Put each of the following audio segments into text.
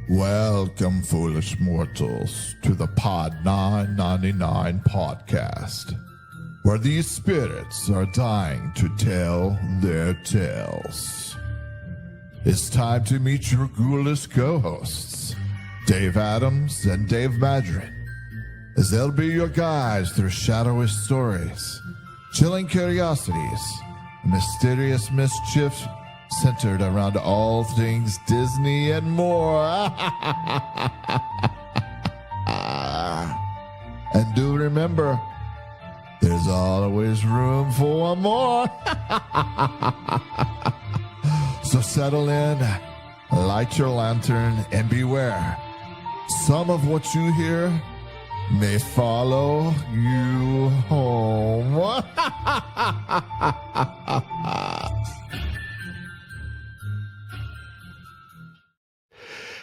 Welcome, foolish mortals, to the Pod999 podcast, where these spirits are dying to tell their tales. It's time to meet your ghoulish co-hosts, Dave Adams and Dave Madron, as they'll be your guides through shadowy stories, chilling curiosities, and mysterious mischief centered around all things Disney and more. And do remember, there's always room for more. So settle in, light your lantern, and beware. Some of what you hear may follow you home.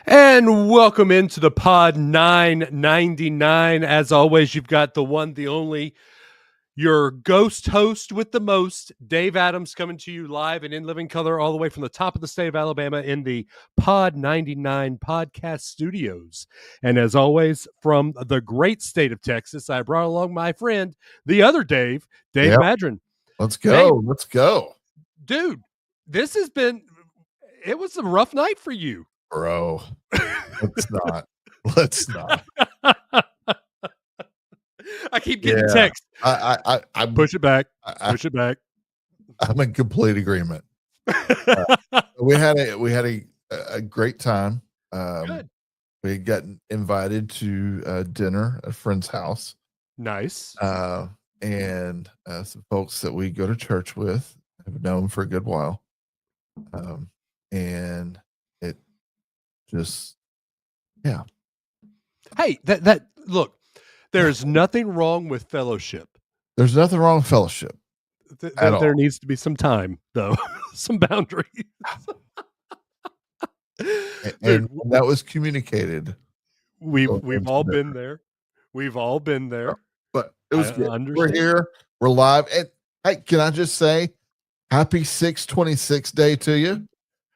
And welcome into the Pod 999. As always, you've got the one, the only, your ghost host with the most, Dave Adams, coming to you live and in living color all the way from the top of the state of Alabama in the Pod 99 podcast studios. And as always, from the great state of Texas, I brought along my friend, the other Dave Yep. Madron. Let's go. Let's go. Dude, this has been, it was a rough night for you. Bro, let's not. I keep getting text. I Push it back. Push it back. I'm in complete agreement. We had a great time. Good. We got invited to dinner at a friend's house. Nice. And some folks that we go to church with have known for a good while. And it just, yeah. Hey, that look, there's nothing wrong with fellowship. There's nothing wrong with fellowship. There needs to be some time, though, some boundaries. and that was communicated. We've all been there. We've all been there. But it was good. We're here. We're live. And hey, can I just say, happy 626 day to you?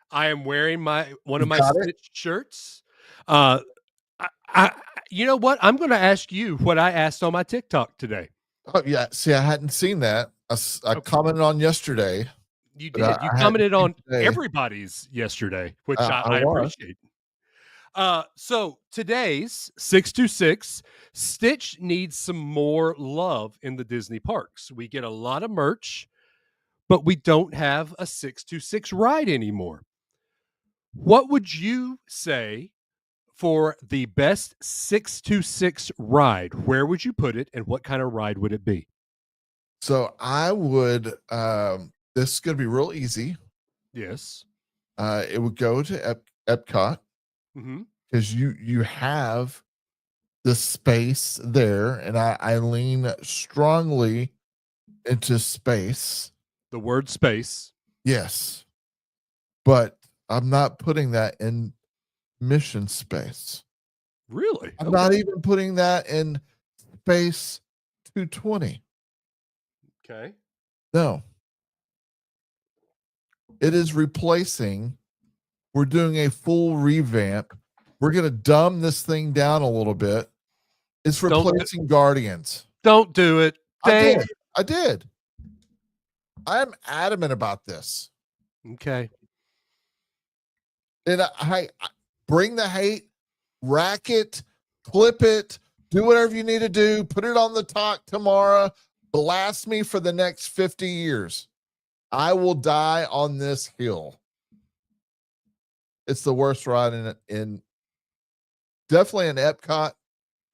I am wearing one of my Stitch shirts. You know what? I'm going to ask you what I asked on my TikTok today. Oh yeah. See, I hadn't seen that. I commented on yesterday. You did. You commented on everybody's yesterday, which I appreciate. So today's 626, Stitch needs some more love in the Disney parks. We get a lot of merch, but we don't have a 626 ride anymore. What would you say for the best 626 ride? Where would you put it, and what kind of ride would it be? So I would, this is going to be real easy. Yes. It would go to Epcot because you have the space there, and I lean strongly into space. The word space. Yes. But I'm not putting that in Mission Space. Really? I'm not even putting that in Space 220. Okay. No. It is replacing. We're doing a full revamp. We're going to dumb this thing down a little bit. It's replacing Guardians. Don't do it. I did. I'm adamant about this. Okay. And I bring the hate, rack it, clip it, do whatever you need to do, put it on the talk tomorrow, blast me for the next 50 years. I will die on this hill. It's the worst ride in definitely in Epcot,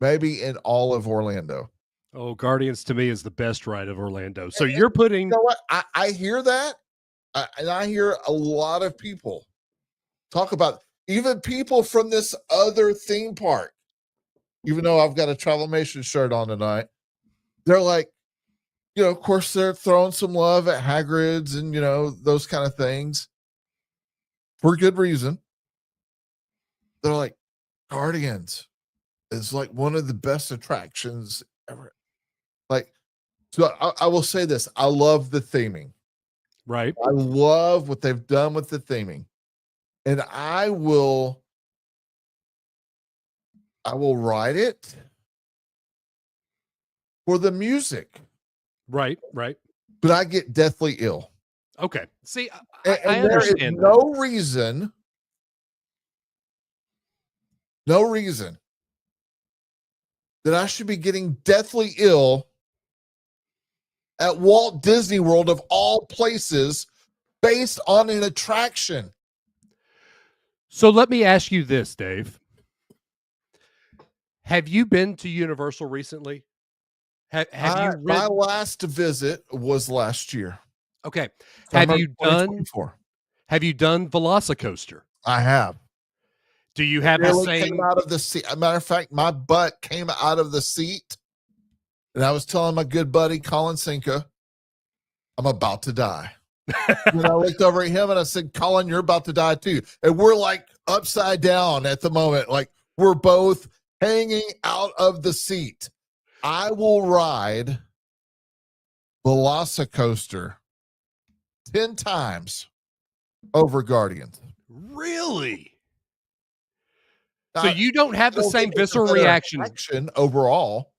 maybe in all of Orlando. Oh, Guardians to me is the best ride of Orlando. So you're putting... You know what? I hear that, and I hear a lot of people talk about, even people from this other theme park, even though I've got a Travelmation shirt on tonight, they're like, of course they're throwing some love at Hagrid's and, those kind of things for good reason. They're like, Guardians is like one of the best attractions ever. Like, so I will say this. I love the theming. Right. I love what they've done with the theming. And I will I will ride it for the music. Right. But I get deathly ill. Okay. See, And I there is understand no reason that I should be getting deathly ill at Walt Disney World of all places based on an attraction. So let me ask you this, Dave. Have you been to Universal recently? Have you My last visit was last year. Okay. Have you done Velocicoaster? I have. Do you have the same? Came out of the seat. As a matter of fact, my butt came out of the seat, and I was telling my good buddy Colin Sinka, I'm about to die. And I looked over at him and I said, Colin, you're about to die too. And we're like upside down at the moment. Like we're both hanging out of the seat. I will ride Velocicoaster 10 times over Guardians. Really? So you don't have the same visceral reaction overall.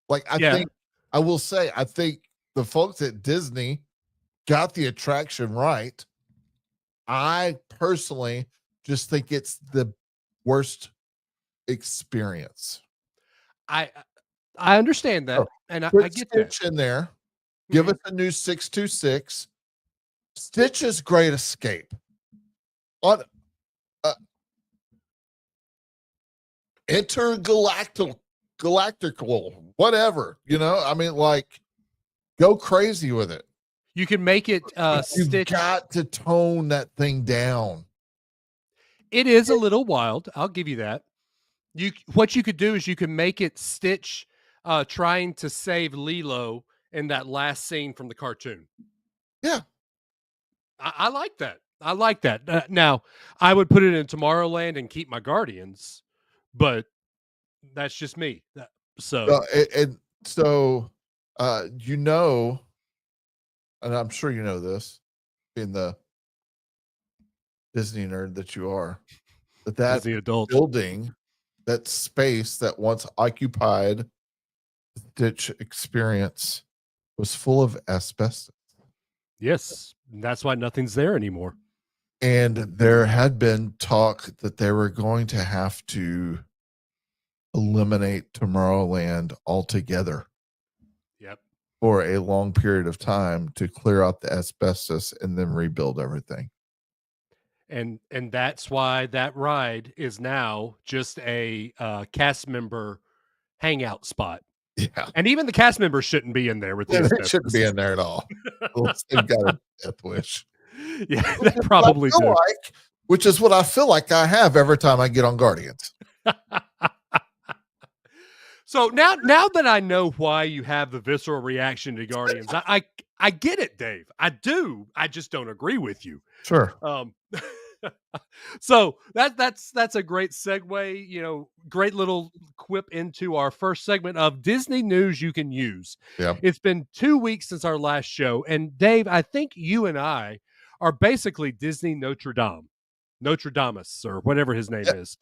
Like I think the folks at Disney got the attraction right. I personally just think it's the worst experience. I understand that, and I get Stitch in there. Give us a new 626. Stitch's Great Escape on intergalactical, whatever. I mean, like, go crazy with it. You can make it You've got to tone that thing down. It is a little wild. I'll give you that. What you could do is you can make it Stitch trying to save Lilo in that last scene from the cartoon. Yeah. I like that. I like that. Now, I would put it in Tomorrowland and keep my Guardians, but that's just me. So, and I'm sure you know this, being the Disney nerd that you are, that Disney adult building, that space that once occupied Stitch experience was full of asbestos. Yes, that's why nothing's there anymore. And there had been talk that they were going to have to eliminate Tomorrowland altogether. Yep. For a long period of time to clear out the asbestos and then rebuild everything. And that's why that ride is now just a cast member hangout spot. Yeah. And even the cast members shouldn't be in there with the asbestos. They shouldn't be in there at all. They've got a death wish. Yeah, they probably do. Which is what I feel like I have every time I get on Guardians. So now that I know why you have the visceral reaction to Guardians, I get it, Dave. I do. I just don't agree with you. Sure. So that's a great segue, great little quip into our first segment of Disney news you can use. Yeah. It's been 2 weeks since our last show. And Dave, I think you and I are basically Disney Nostradamus, or whatever his name is.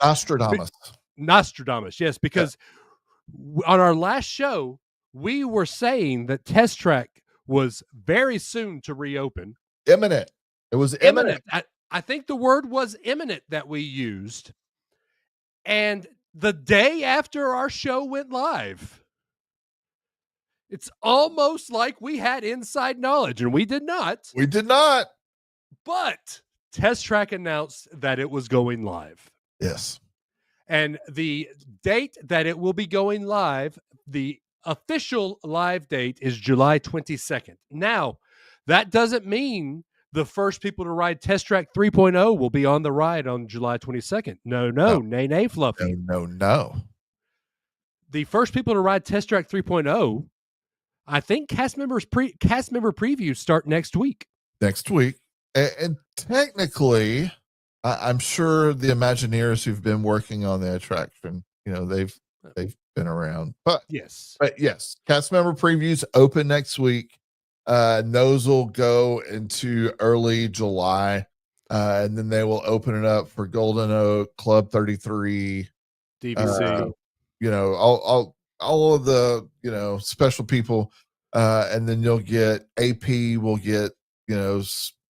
Nostradamus. Yes, because on our last show, we were saying that Test Track was very soon to reopen. Imminent. It was imminent. I think the word was imminent that we used. And the day after our show went live, it's almost like we had inside knowledge, and we did not. We did not. But Test Track announced that it was going live. Yes. And the date that it will be going live, the official live date is July 22nd. Now, that doesn't mean the first people to ride Test Track 3.0 will be on the ride on July 22nd. No, nay, Fluffy. No. The first people to ride Test Track 3.0, I think cast member previews start next week. And technically, I'm sure the Imagineers who've been working on the attraction, they've been around. But yes, cast member previews open next week. Those will go into early July, and then they will open it up for Golden Oak, Club 33, DVC. All of the special people, and then you'll get AP. Will get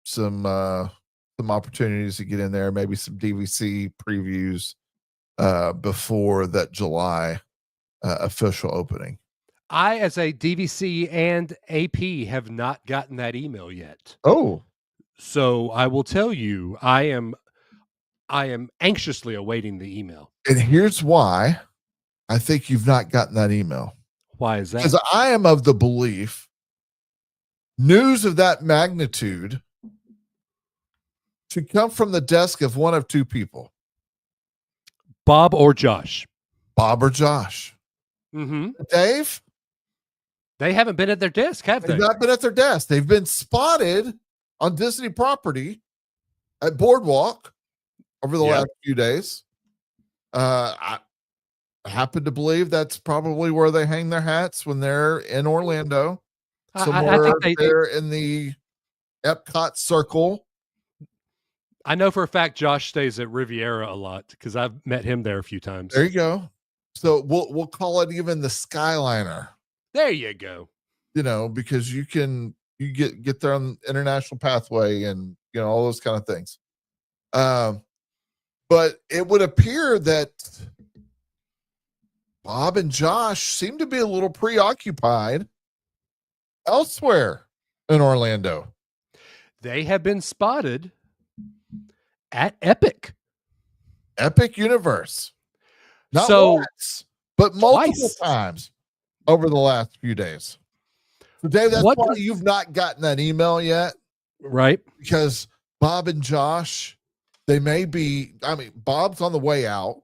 some opportunities to get in there, maybe some DVC previews before that July official opening. I, as a DVC and AP, have not gotten that email yet. Oh, so I will tell you, I am anxiously awaiting the email. And here's why I think you've not gotten that email. Why is that? Because I am of the belief news of that magnitude should come from the desk of one of two people. Bob or Josh. Bob or Josh. Mm-hmm. Dave? They haven't been at their desk, have they? They've not been at their desk. They've been spotted on Disney property at Boardwalk over the last few days. I happen to believe that's probably where they hang their hats when they're in Orlando. Somewhere I think they're in the Epcot circle. I know for a fact Josh stays at Riviera a lot because I've met him there a few times. There you go. So we'll call it even the Skyliner. There you go. Because you get there on the International Pathway and all those kind of things. But it would appear that Bob and Josh seem to be a little preoccupied elsewhere in Orlando. They have been spotted at Epic Universe. Not once, but multiple times over the last few days. So Dave, that's why you've not gotten that email yet. Right. Because Bob and Josh, they may be, Bob's on the way out.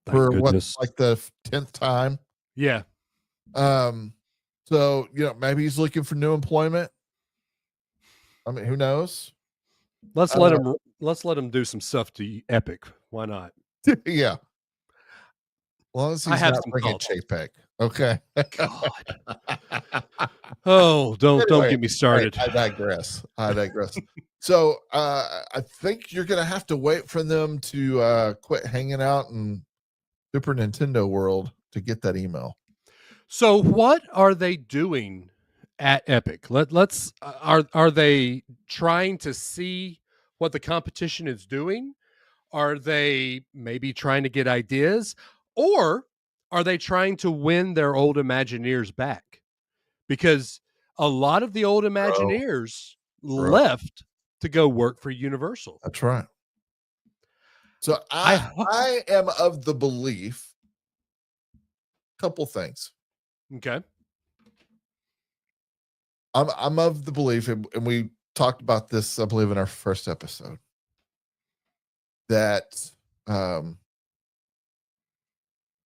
For like the 10th time. Yeah. So maybe he's looking for new employment. Who knows? Let's let him do some stuff to Epic. Why not? Yeah. As long as he's not bringing Chapek. Okay. God. Oh, don't get me started. I digress. So I think you're gonna have to wait for them to quit hanging out in Super Nintendo World to get that email. So what are they doing at Epic? Let's are they trying to see what the competition is doing? Are they maybe trying to get ideas, or are they trying to win their old Imagineers back? Because a lot of the old Imagineers left to go work for Universal. That's right. So I am of the belief, couple things. Okay. I'm of the belief, and we talked about this, I believe, in our first episode, that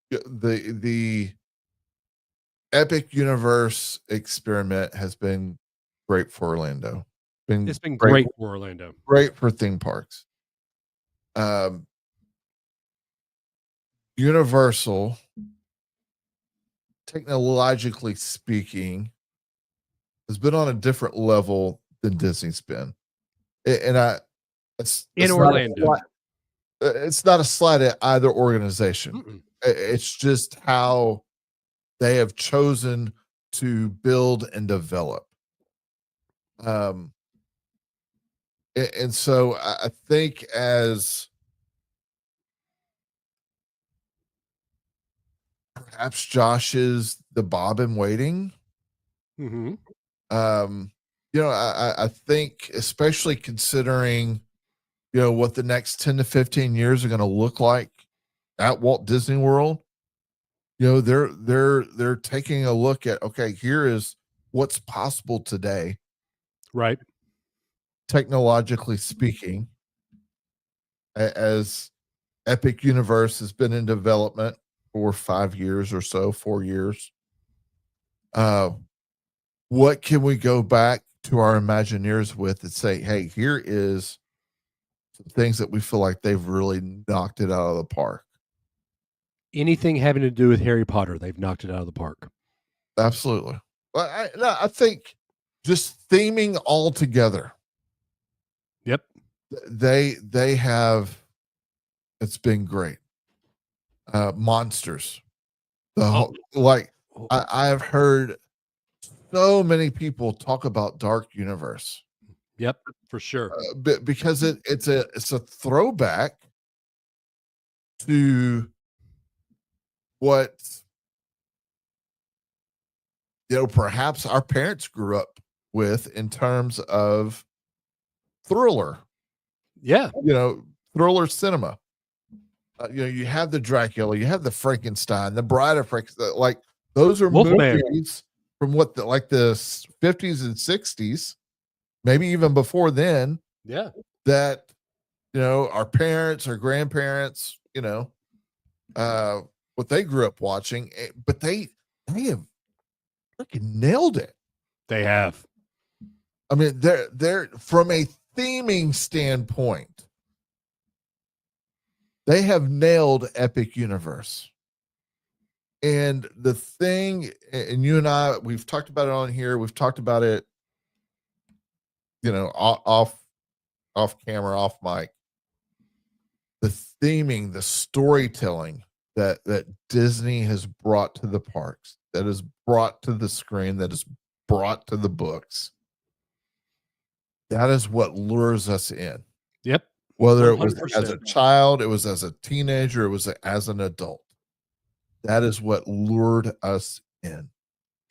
the Epic Universe experiment has been great for Orlando. It's been great for Orlando. Great for theme parks. Universal, technologically speaking, has been on a different level than Disney's been. And it's Orlando. It's not a slight at either organization. Mm-mm. It's just how they have chosen to build and develop. And so I think as perhaps Josh is the Bob in waiting. Mm-hmm. I think, especially considering, what the next 10 to 15 years are going to look like at Walt Disney World, they're taking a look at, okay, here is what's possible today. Right. Technologically speaking, as Epic Universe has been in development for 5 years or so, 4 years. What can we go back to our Imagineers with and say, hey, here is some things that we feel like they've really knocked it out of the park. Anything having to do with Harry Potter, they've knocked it out of the park. Absolutely. Well, I think just theming all together. Yep. They have, it's been great. monsters. I have heard so many people talk about Dark Universe. Yep, for sure. Because it's a throwback to what perhaps our parents grew up with in terms of thriller. Yeah, thriller cinema. You have the Dracula, you have the Frankenstein, the Bride of Frankenstein. Like those are movies from the 50s and 60s, maybe even before then. Yeah, that our parents, our grandparents, what they grew up watching, but they have freaking nailed it. They have. I mean, they're from a theming standpoint, they have nailed Epic Universe. And the thing, and you and I, we've talked about it on here. We've talked about it, off camera, off mic. The theming, the storytelling that Disney has brought to the parks, that is brought to the screen, that is brought to the books. That is what lures us in. Yep. Whether 100%. It was as a child, it was as a teenager, it was as an adult. That is what lured us in,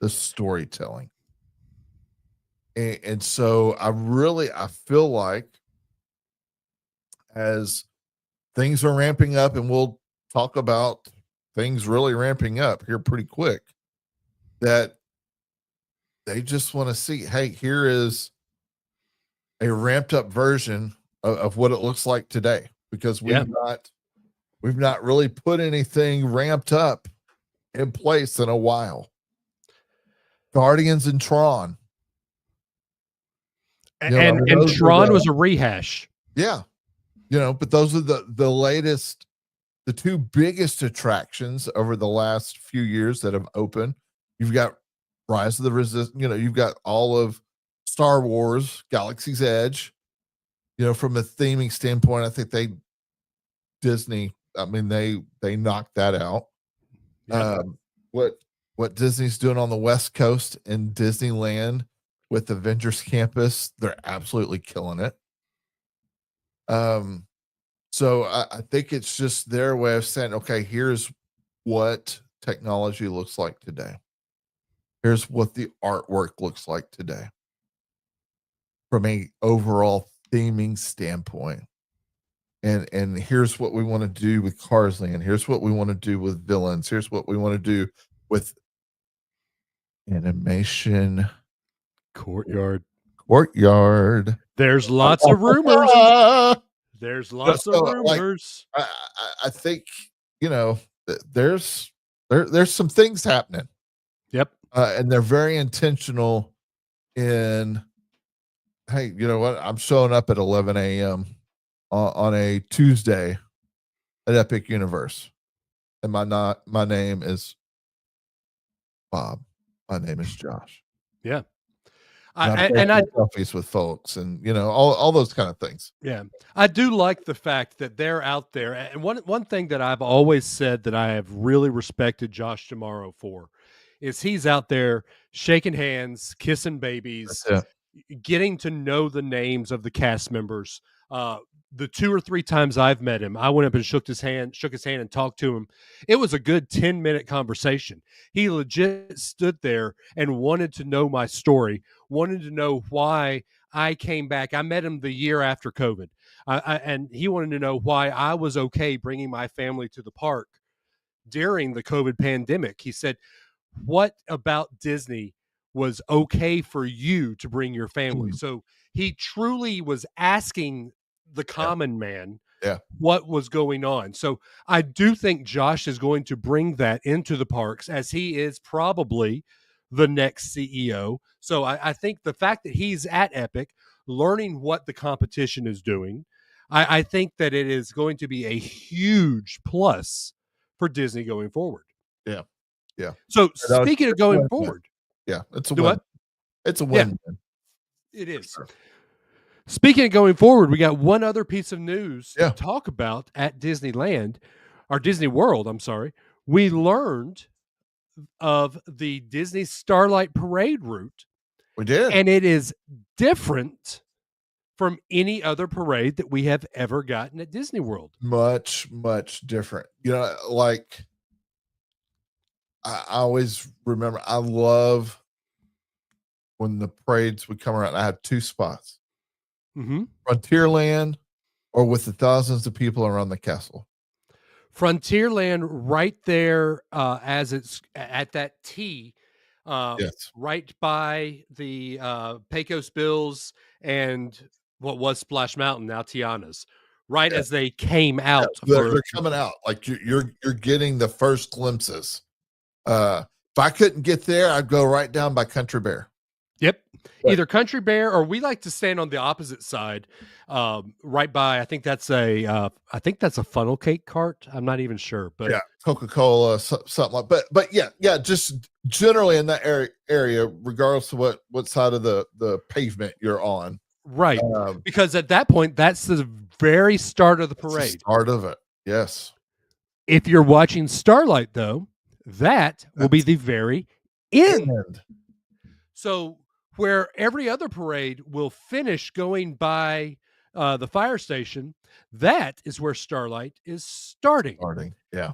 the storytelling. And so I feel like as things are ramping up, and we'll talk about things really ramping up here pretty quick, that they just want to see, hey, here is a ramped up version of what it looks like today, because we've not really put anything ramped up in place in a while. Guardians and Tron. And Tron was a rehash. Yeah. But those are the latest, the two biggest attractions over the last few years that have opened. You've got Rise of the Resistance, you've got all of Star Wars, Galaxy's Edge. From a theming standpoint, I think Disney knocked that out. Yep. What Disney's doing on the West Coast in Disneyland with Avengers Campus, they're absolutely killing it. So I think it's just their way of saying, okay, here's what technology looks like today. Here's what the artwork looks like today from a overall theming standpoint. And here's what we want to do with Cars Land. Here's what we want to do with Villains. Here's what we want to do with Animation Courtyard. There's lots of rumors. There's lots of rumors. I think there's some things happening. Yep. And they're very intentional in, hey, you know what? I'm showing up at 11 a.m. On a Tuesday at Epic Universe, and my name is Bob. My name is Josh. Yeah. I selfies with folks, and all those kind of things. Yeah, I do like the fact that they're out there. And one thing that I've always said that I have really respected Josh D'Amaro for is he's out there shaking hands, kissing babies, getting to know the names of the cast members. The 2 or 3 times I've met him, I went up and shook his hand and talked to him. It was a good 10-minute conversation. He legit stood there and wanted to know my story, wanted to know why I came back. I met him the year after COVID, and he wanted to know why I was okay bringing my family to the park during the COVID pandemic. He said, what about Disney was okay for you to bring your family? So he truly was asking the common man what was going on. So I do think Josh is going to bring that into the parks, as he is probably the next CEO. So I think the fact that he's at Epic, learning what the competition is doing, I think that it is going to be a huge plus for Disney going forward. Yeah. So speaking of going forward, it's a win. It's a win. It is. Speaking of going forward, we got one other piece of news to talk about at Disneyland. or Disney World, I'm sorry, we learned of the Disney Starlight Parade route. We did. And it is different from any other parade that we have ever gotten at Disney World. Much, much different. Like I always remember, I love when the parades would come around. I had 2 spots. Frontierland or with the thousands of people around the castle. Frontierland right there as it's at that T, Yes. right by the Pecos Bills and what was Splash Mountain, now Tiana's, right as they came out. They're coming out. Like you're getting the first glimpses. If I couldn't get there, I'd go right down by Country Bear. Yep. Either Country Bear, or we like to stand on the opposite side, right by. I think that's a funnel cake cart. I'm not even sure, but Coca-Cola, something like. But yeah. Just generally in that area, regardless of what side of the pavement you're on, right? Because at that point, that's the very start of the parade. Start of it, yes. If you're watching Starlight, though, that will be the very end. So where every other parade will finish going by the fire station, that is where Starlight is starting. Yeah.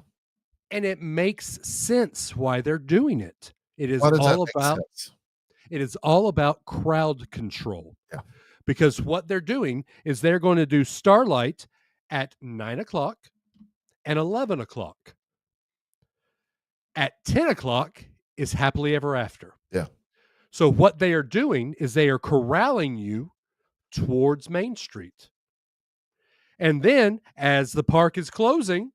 And it makes sense why they're doing it. It is all about crowd control. Yeah. Because what they're doing is they're going to do Starlight at 9:00 and 11:00. At 10:00 is Happily Ever After. Yeah. So what they are doing is they are corralling you towards Main Street. And then as the park is closing,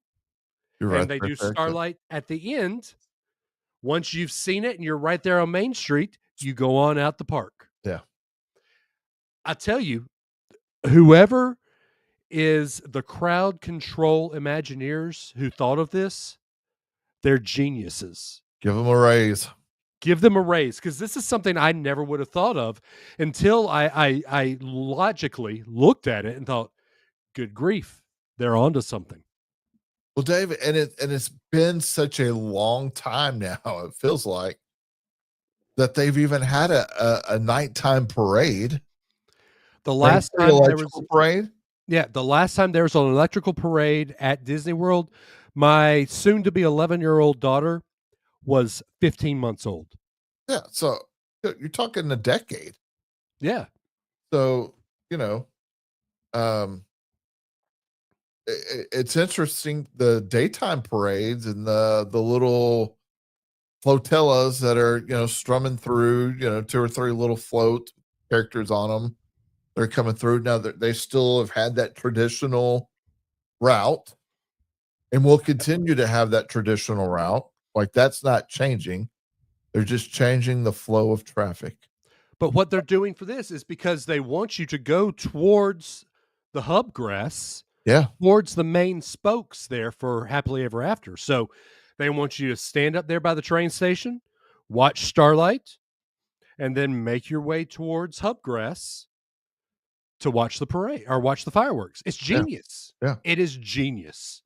and they do Starlight at the end, once you've seen it and you're right there on Main Street, you go on out the park. Yeah. I tell you, whoever is the crowd control Imagineers who thought of this, they're geniuses. Give them a raise. Give them a raise, because this is something I never would have thought of until I logically looked at it and thought, good grief, they're onto something. Well, David, and it's been such a long time now, it feels like, that they've even had a nighttime parade. The last time there was parade? Yeah, the last time there was an electrical parade at Disney World, my soon-to-be 11-year-old daughter was 15 months old. Yeah, so you're talking a decade. Yeah. So, it's interesting, the daytime parades and the little flotillas that are, strumming through, 2 or 3 little float characters on them. They're coming through. Now they still have had that traditional route and will continue to have that traditional route. Like, that's not changing. They're just changing the flow of traffic. But what they're doing for this is because they want you to go towards the hubgrass, towards the main spokes there for Happily Ever After. So they want you to stand up there by the train station, watch Starlight, and then make your way towards hubgrass to watch the parade or watch the fireworks. It's genius. Yeah. It is genius.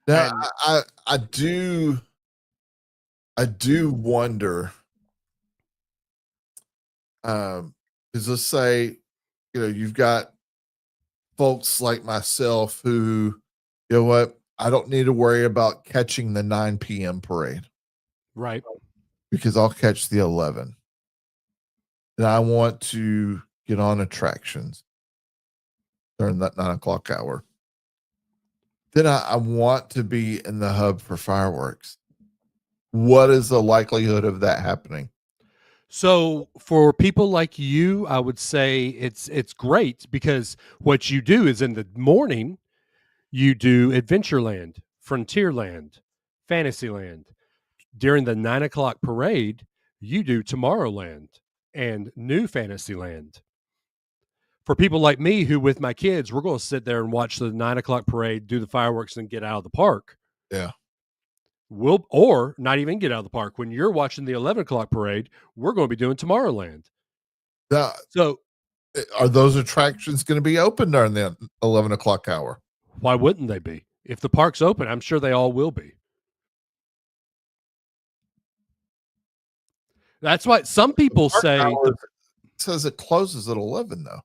Now, I do wonder, because let's say, you've got folks like myself who, I don't need to worry about catching the 9 p.m. parade. Right. Because I'll catch the 11. And I want to get on attractions during that 9:00 hour. Then I want to be in the hub for fireworks. What is the likelihood of that happening? So for people like you, I would say it's great, because what you do is in the morning, you do Adventureland, Frontierland, Fantasyland. During the 9:00 parade, you do Tomorrowland and New Fantasyland. For people like me who, with my kids, we're going to sit there and watch the 9:00 parade, do the fireworks, and get out of the park. Yeah. Or not even get out of the park. When you're watching the 11:00 parade, we're going to be doing Tomorrowland. So are those attractions going to be open during the 11:00 hour? Why wouldn't they be? If the park's open, I'm sure they all will be. That's why some people say it says it closes at 11 though.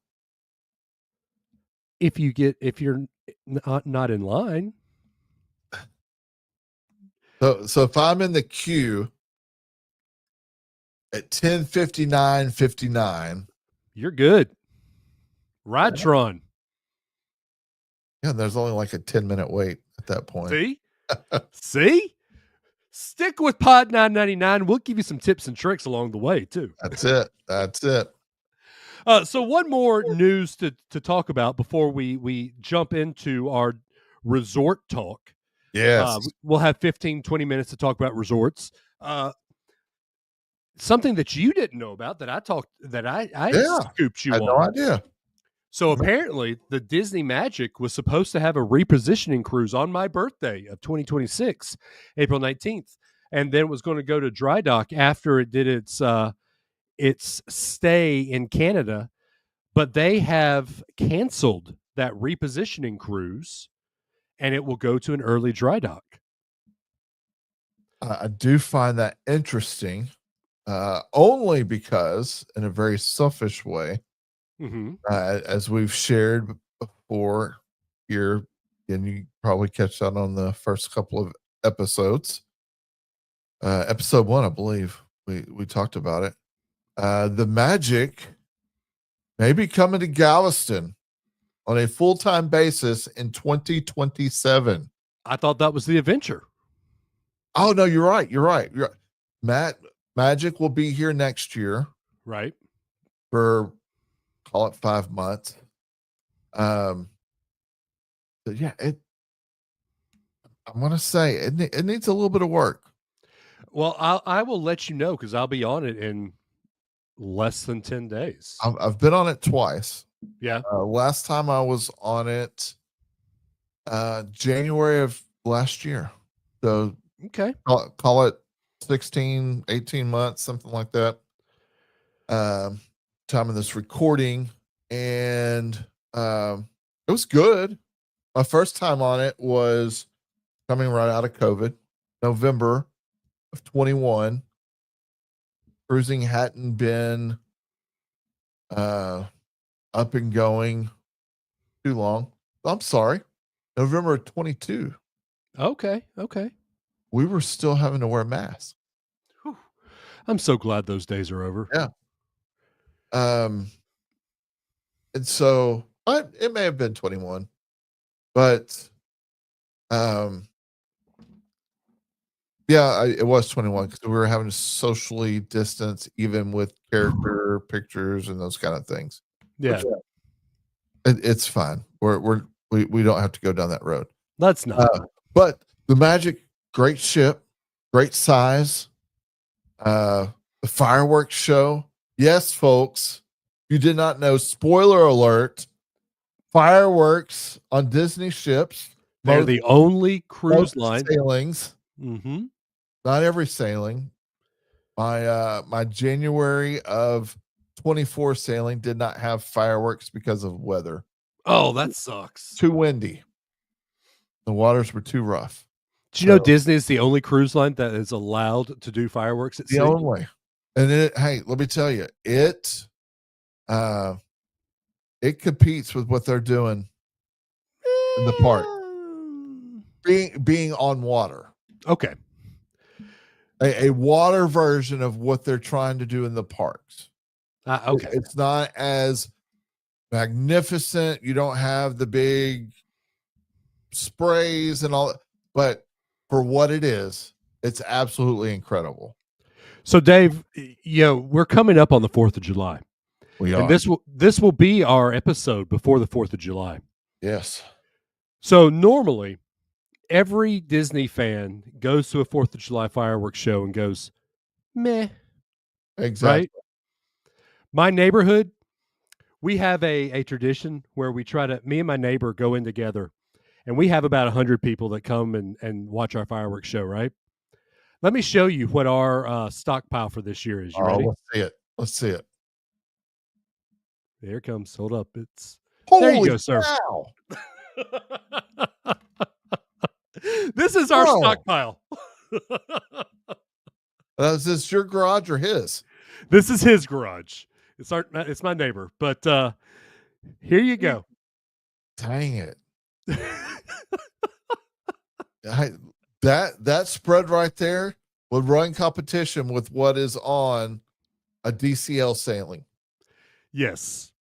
If you're not in line. So if I'm in the queue at 10:59:59, you're good. Ride-tron. Yeah, there's only like a 10-minute wait at that point. See? See? Stick with Pod 999. We'll give you some tips and tricks along the way, too. That's it. So one more news to talk about before we jump into our resort talk. Yes. We'll have 15, 20 minutes to talk about resorts. Something that you didn't know about that I scooped you on. I had no idea. So apparently the Disney Magic was supposed to have a repositioning cruise on my birthday of 2026, April 19th, and then was going to go to dry dock after it did its stay in Canada, but they have canceled that repositioning cruise and it will go to an early dry dock. I do find that interesting, only because in a very selfish way, as we've shared before here, and you probably catch that on the first couple of episodes. Episode 1, I believe we talked about it. The Magic may be coming to Galveston on a full-time basis in 2027. I thought that was the Adventure. Oh no, you're right. Magic will be here next year, right? For call it 5 months. But yeah, I'm gonna say it needs a little bit of work. Well, I will let you know because I'll be on it in less than 10 days. I've been on it twice. Yeah. Last time I was on it, January of last year. So okay, call it 16, 18 months, something like that. Time of this recording, and it was good. My first time on it was coming right out of COVID, November of 21. Cruising hadn't been up and going too long. I'm sorry, November of 22. Okay. We were still having to wear masks. Whew. I'm so glad those days are over. Yeah. And so it may have been 21, but yeah, it was 21 because we were having to socially distance even with character pictures and those kind of things. Yeah. It's fine. We don't have to go down that road. Let's not. But the Magic, great ship, great size. The fireworks show. Yes, folks, you did not know, spoiler alert, fireworks on Disney ships. They're the only cruise line sailings. Not every sailing. My January of 24 sailing did not have fireworks because of weather. Oh, that sucks. Too windy. The waters were too rough. Do you know Disney is the only cruise line that is allowed to do fireworks at sea? The only. And hey, let me tell you, it competes with what they're doing in the park. Being on water. Okay. A water version of what they're trying to do in the parks. Okay. It's not as magnificent. You don't have the big sprays and all, but for what it is, it's absolutely incredible. So Dave, we're coming up on the 4th of July. We are. And this will be our episode before the 4th of July. Yes. So normally every Disney fan goes to a 4th of July fireworks show and goes, meh. Exactly. Right? My neighborhood, we have a tradition where me and my neighbor go in together, and we have about 100 people that come and watch our fireworks show, right? Let me show you what our stockpile for this year is. You ready? Let's see it. There it comes. Hold up. Holy there you go, sir. Cow. This is our stockpile. Is this your garage or his? This is his garage. It's my neighbor, but here you go. Dang it. That spread right there would run competition with what is on a DCL sailing. Yes.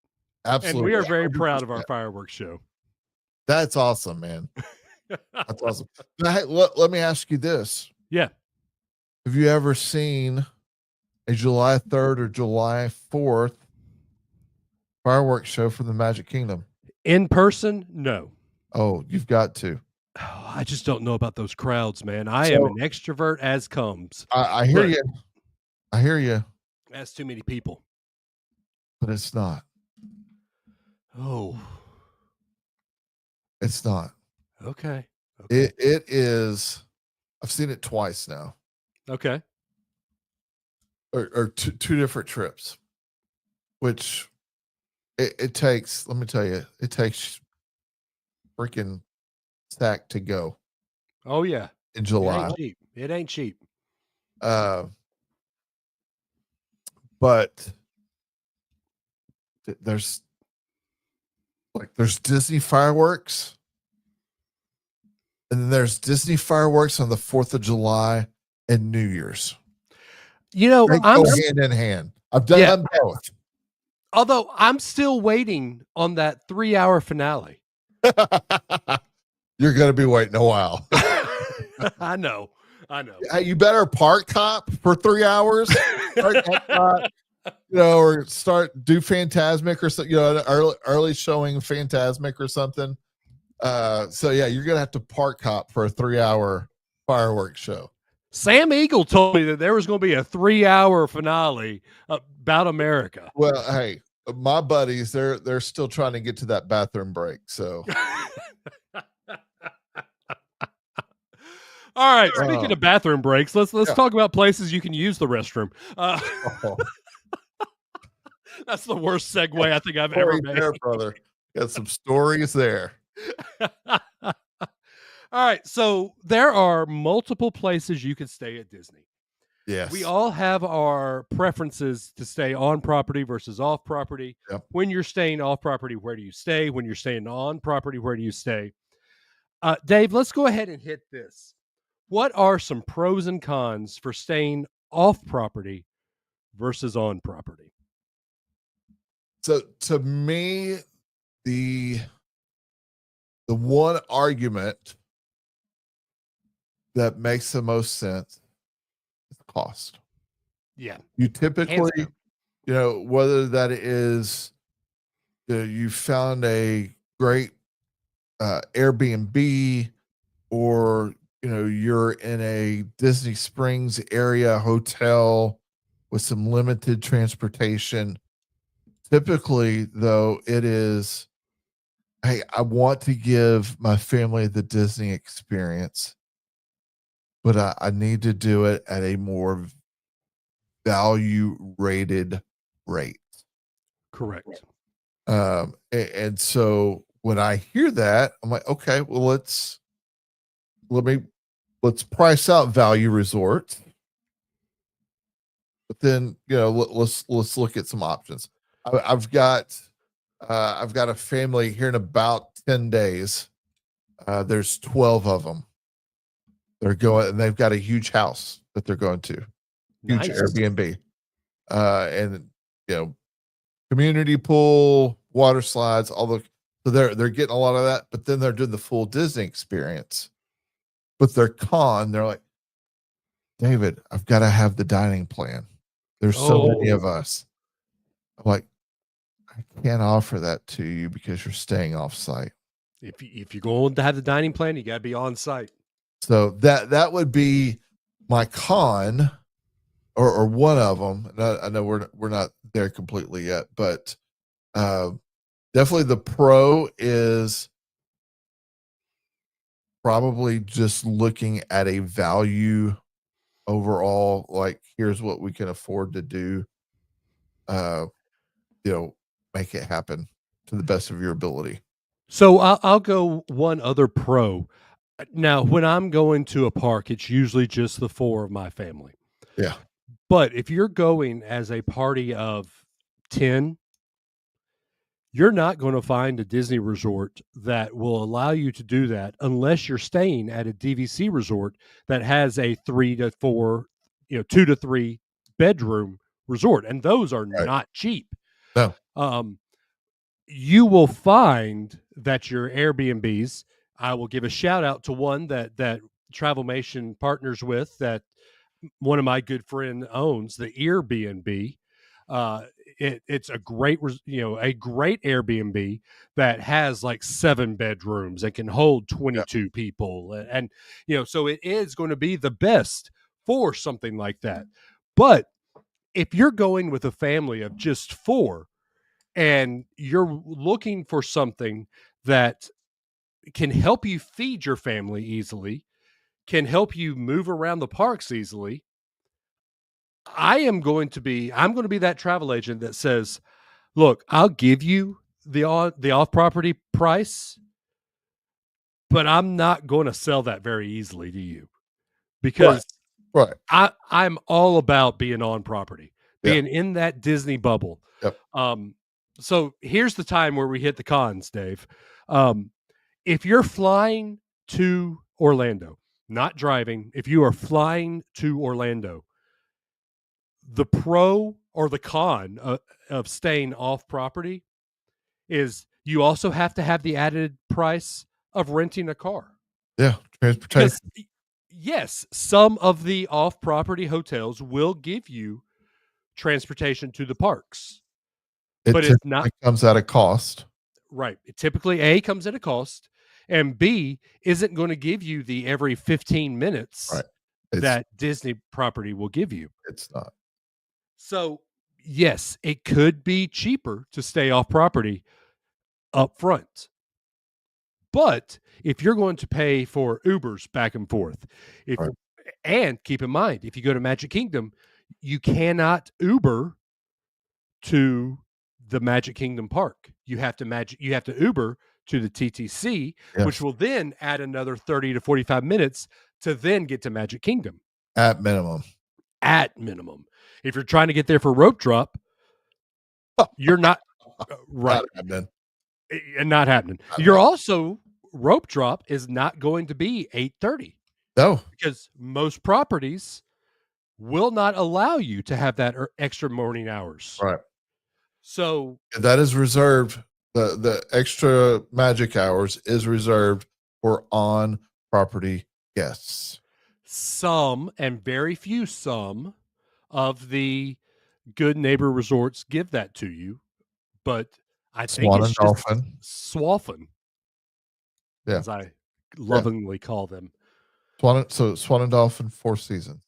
Absolutely. And we are very proud of our fireworks show. That's awesome, man. That's awesome. Now, hey, let me ask you this. Yeah. Have you ever seen a July 3rd or July 4th fireworks show from the Magic Kingdom? In person? No. Oh, you've got to. Oh, I just don't know about those crowds, man. I am an extrovert as comes. I hear you. I hear you. That's too many people. But it's not. Oh. It's not. Okay. It is. I've seen it twice now. Okay. Or two different trips, which it takes. Let me tell you, it takes freaking stack to go. Oh yeah, in July. It ain't cheap. But there's Disney fireworks, and then there's Disney fireworks on the 4th of July and New Year's. You know, I'm hand in hand. I've done both. Although I'm still waiting on that 3-hour finale. You're going to be waiting a while. I know. Hey, you better park hop for 3 hours. Or do Phantasmic or something, an early showing Phantasmic or something. So yeah, you're going to have to park hop for a 3-hour fireworks show. Sam Eagle told me that there was going to be a 3-hour finale about America. Well, hey, my buddies, they're still trying to get to that bathroom break. So, all right. Speaking of bathroom breaks, let's talk about places you can use the restroom. That's the worst segue I think I've ever made. There, brother. Got some stories there. All right, so there are multiple places you can stay at Disney. Yes. We all have our preferences to stay on property versus off property. Yep. When you're staying off property, where do you stay? When you're staying on property, where do you stay? Dave, let's go ahead and hit this. What are some pros and cons for staying off property versus on property? So to me, the one argument that makes the most sense is cost. Yeah. You typically, whether that is you found a great Airbnb, or you're in a Disney Springs area hotel with some limited transportation. Typically, though, it is, hey, I want to give my family the Disney experience, but I need to do it at a more value rated rate. Correct. And so when I hear that, I'm like, okay, well, let's price out value resorts, but then let's look at some options. I've got a family here in about 10 days. There's 12 of them. They're going, and they've got a huge house that they're going to, huge Airbnb, and community pool, water slides, so they're getting a lot of that. But then they're doing the full Disney experience. But they're like, David, I've got to have the dining plan. There's so many of us. I'm like, I can't offer that to you because you're staying off site. If you're going to have the dining plan, you got to be on site. So that would be my con, or one of them. I know we're not there completely yet, but definitely the pro is probably just looking at a value overall. Like, here's what we can afford to do. Make it happen to the best of your ability. So I'll go one other pro. Now, when I'm going to a park, it's usually just the 4 of my family. Yeah. But if you're going as a party of 10, you're not going to find a Disney resort that will allow you to do that unless you're staying at a DVC resort that has a 3 to 4, 2 to 3 bedroom resort, and those are not cheap. No. You will find that your Airbnbs, I will give a shout out to one that Travelmation partners with, that one of my good friend owns, the Airbnb. It's a great, a great Airbnb that has like 7 bedrooms and can hold 22 people. And, so it is going to be the best for something like that. But if you're going with a family of just 4 and you're looking for something that can help you feed your family easily, can help you move around the parks easily, I'm going to be that travel agent that says, look, I'll give you the off-property price, but I'm not going to sell that very easily to you, because I'm all about being on property, being in that Disney bubble. Yep. So here's the time where we hit the cons, Dave. If you're flying to Orlando, not driving, if you are flying to Orlando, the pro or the con of staying off property is you also have to have the added price of renting a car. Yeah, transportation. Because, yes, some of the off property hotels will give you transportation to the parks, but it's not comes at a cost. Right. It typically A, comes at a cost, and B, isn't going to give you the every 15 minutes that Disney property will give you. It's not. So, yes, it could be cheaper to stay off property up front. But if you're going to pay for Ubers back and forth, and keep in mind, if you go to Magic Kingdom, you cannot Uber to the Magic Kingdom park. You have to Uber to the TTC, which will then add another 30 to 45 minutes to then get to Magic Kingdom. At minimum. If you're trying to get there for rope drop, you're not right. Not happening. You're also, rope drop is not going to be 8:30. No. Because most properties will not allow you to have that extra morning hours. Right. So that is reserved. The extra magic hours is reserved for on property guests. Some, and very few, some of the good neighbor resorts give that to you, but I think Swan it's and just Dolphin. Swaffin, as I lovingly call them. Swan and Dolphin, 4 seasons.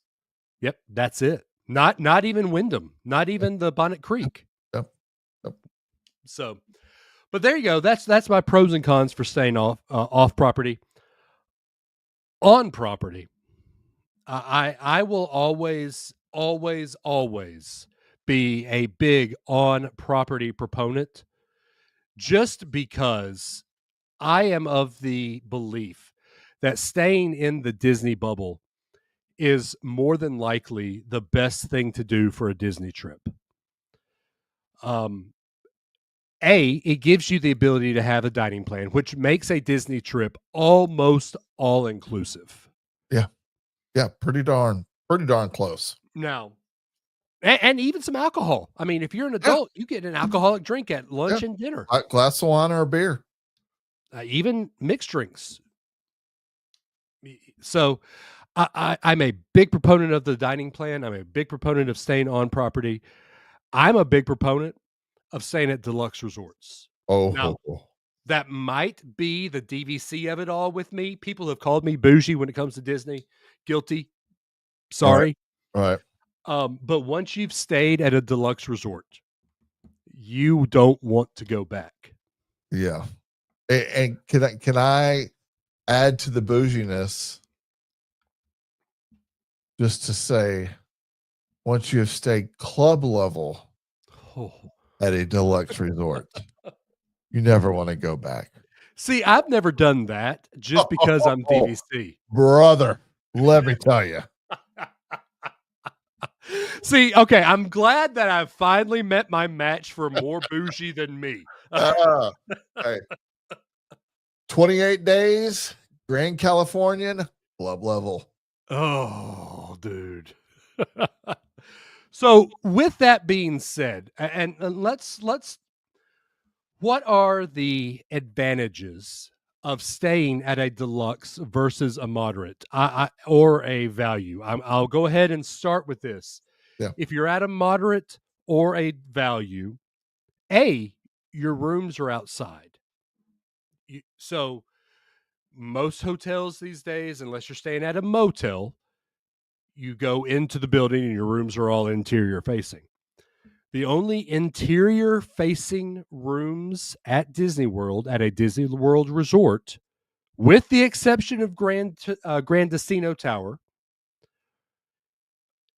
Yep, that's it. Not even Wyndham, not even the Bonnet Creek. Yep. So, but there you go. That's my pros and cons for staying off property. On property, I will always be a big on property proponent, just because I am of the belief that staying in the Disney bubble is more than likely the best thing to do for a Disney trip. It gives you the ability to have a dining plan, which makes a Disney trip almost all inclusive. Yeah, pretty darn close. Now, and even some alcohol. I mean, if you're an adult, you get an alcoholic drink at lunch and dinner. A glass of wine or a beer. Even mixed drinks. So I'm a big proponent of the dining plan. I'm a big proponent of staying on property. I'm a big proponent of staying at deluxe resorts. Now, that might be the DVC of it all with me. People have called me bougie when it comes to Disney. Guilty. Sorry. All right. But once you've stayed at a deluxe resort, you don't want to go back. Yeah. And can I add to the bouginess just to say, once you have stayed club level at a deluxe resort, you never want to go back. See, I've never done that just because I'm DVC. Brother, let me tell you. See, okay, I'm glad that I've finally met my match for more bougie than me. Hey. 28 days, Grand Californian, club level. Oh, dude. So, with that being said, and let's what are the advantages of staying at a deluxe versus a moderate or a value? I'll go ahead and start with this. Yeah. If you're at a moderate or a value, your rooms are outside. So most hotels these days, unless you're staying at a motel, you go into the building and your rooms are all interior facing. The only interior facing rooms at Disney World, at a Disney World resort, with the exception of Grand Casino Tower,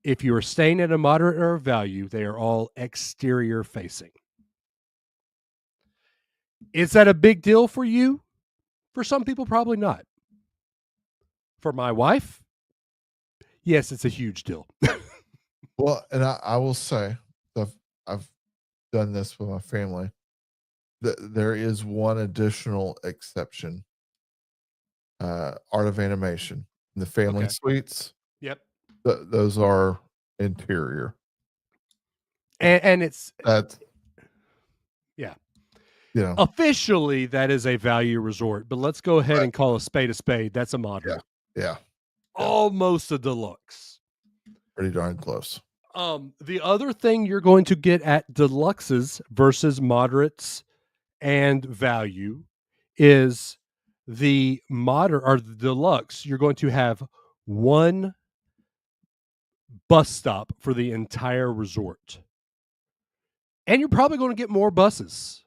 if you are staying at a moderate or a value, they are all exterior facing. Is that a big deal for you? For some people, probably not. For my wife, yes, it's a huge deal. Well, and I will say, I've done this with my family. There is one additional exception. Art of Animation, the family suites. Yep. Those are interior. And it's that's yeah. Yeah. Officially, that is a value resort, but let's go ahead and call a spade a spade. That's a moderate. Yeah. Almost a deluxe. Pretty darn close. The other thing you're going to get at deluxes versus moderates and value is the moderate or the deluxe. You're going to have one bus stop for the entire resort. And you're probably going to get more buses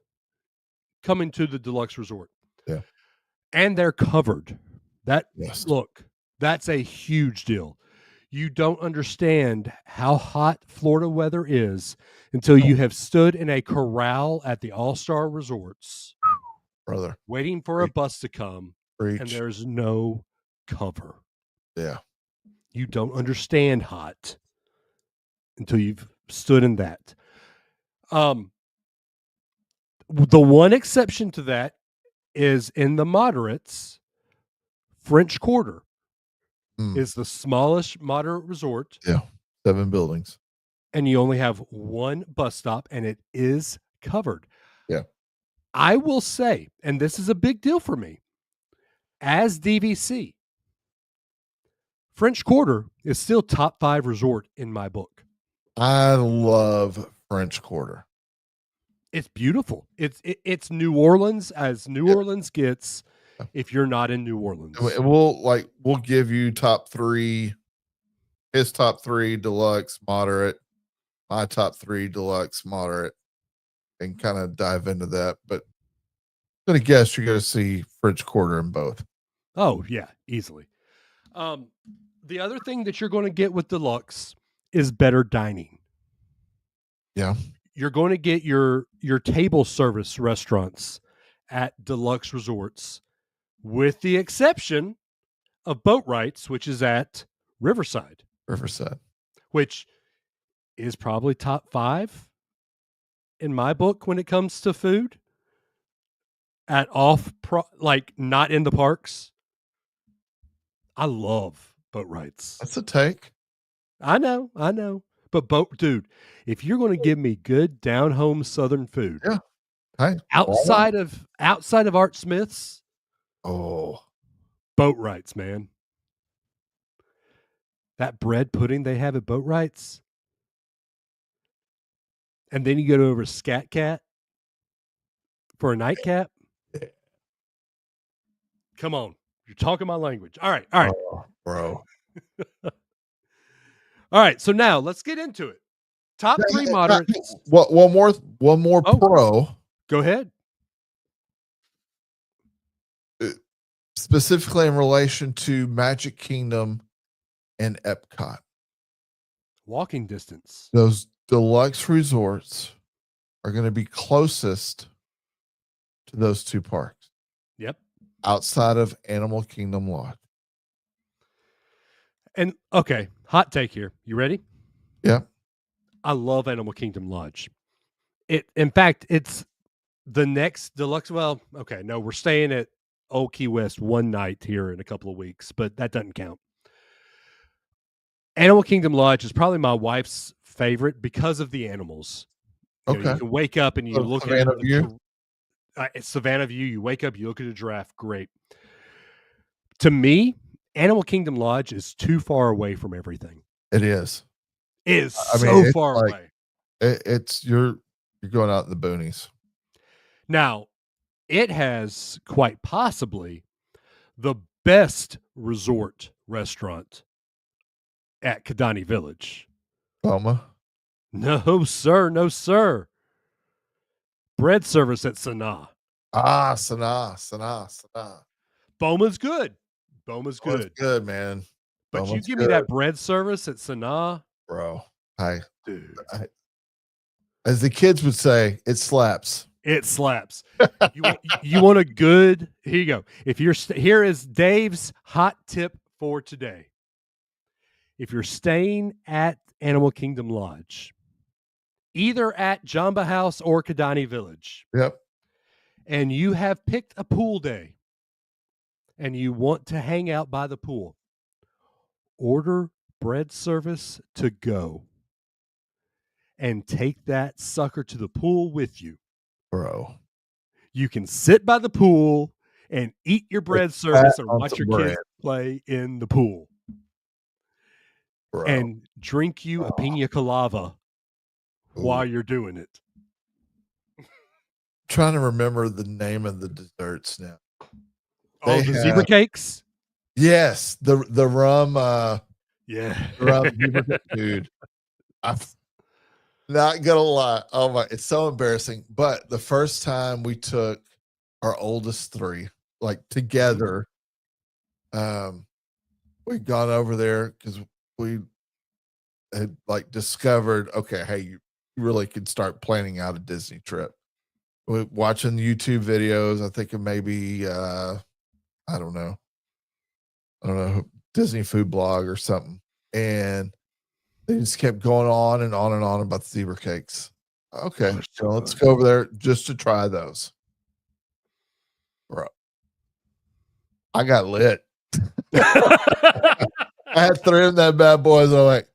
coming to the deluxe resort. Yeah. And they're covered. Look, that's a huge deal. You don't understand how hot Florida weather is until you have stood in a corral at the All-Star Resorts, brother, waiting for a bus to come, and there's no cover. Yeah. You don't understand hot until you've stood in that. The one exception to that is in the moderates, French Quarter is the smallest moderate resort. Yeah. 7 buildings. And you only have one bus stop, and it is covered. Yeah. I will say, and this is a big deal for me, as DVC, French Quarter is still top 5 resort in my book. I love French Quarter. It's beautiful. It's New Orleans as New Orleans gets. If you're not in New Orleans, we'll give you top 3. His top 3 deluxe, moderate. My top 3 deluxe, moderate, and kind of dive into that. But I'm gonna guess you're gonna see French Quarter in both. Oh yeah, easily. The other thing that you're going to get with deluxe is better dining. Yeah. You're going to get your table service restaurants at deluxe resorts, with the exception of Boatwright's, which is at Riverside, which is probably top 5 in my book when it comes to food at like not in the parks. I love Boatwright's. That's a take. I know. But dude, if you're going to give me good down home Southern food, outside of Art Smith's, Boatwright's, man. That bread pudding they have at Boatwright's, and then you go over Scat Cat for a nightcap. Come on, you're talking my language. All right, bro. All right, so now let's get into it. Top 3 moderates. One more pro. Go ahead. Specifically in relation to Magic Kingdom and Epcot. Walking distance. Those deluxe resorts are going to be closest to those 2 parks. Yep. outside of Animal Kingdom Lodge. And okay, hot take here. You ready? Yeah. I love Animal Kingdom Lodge. In fact, it's the next deluxe. Well, okay, no, we're staying at Old Key West one night here in a couple of weeks, but that doesn't count. Animal Kingdom Lodge is probably my wife's favorite because of the animals. You can wake up and you look at Savannah View. You wake up, you look at a giraffe. Great. To me, Animal Kingdom Lodge is too far away from everything. It is. It is so far away. It's you're going out in the boonies. Now, it has quite possibly the best resort restaurant at Kidani Village. Boma? No, sir. No, sir. Bread service at Sanaa. Ah, Sanaa. Boma's good. Boma's good. Good, man. But you give me that bread service at Sanaa. Bro. Dude. As the kids would say, it slaps. It slaps. You want a good, here you go. Here is Dave's hot tip for today. If you're staying at Animal Kingdom Lodge, either at Jamba House or Kidani Village. Yep. And you have picked a pool day and you want to hang out by the pool, order bread service to go and take that sucker to the pool with you. Bro. You can sit by the pool and eat your bread service and watch your kids play in the pool. Bro. And drink you a pina colada while you're doing it. Trying to remember the name of the desserts now. The zebra cakes? Yes, the rum rum dude. I'm not gonna lie. Oh my, it's so embarrassing. But the first time we took our oldest three, like together, we'd gone over there because we had like discovered, okay, hey, you really could start planning out a Disney trip. We're watching YouTube videos. I think it maybe I don't know, Disney food blog or something. And they just kept going on and on and on about the zebra cakes. Okay, so let's go over there just to try those. Bro, I got lit. I had three of them bad boys. I'm like,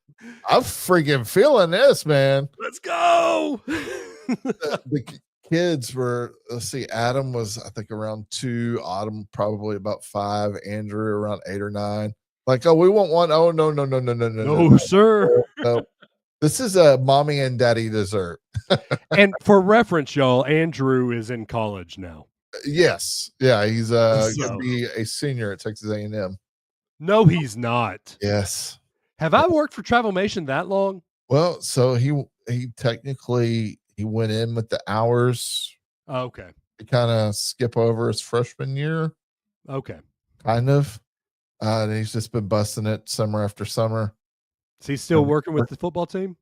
I'm freaking feeling this, man. Let's go. The kids were, let's see, Adam was, I think, around 2, Autumn probably about 5, Andrew around 8 or 9. Like, oh, we want one. Oh, no, sir. No. This is a mommy and daddy dessert. And for reference, y'all, Andrew is in college now. Yes. Yeah, he's going to be a senior at Texas A&M. No, he's not. Yes. Have I worked for Travelmation that long? Well, so he technically went in with the hours. Okay. To kind of skip over his freshman year. Okay. Kind of. And he's just been busting it summer after summer. Is he still working with the football team?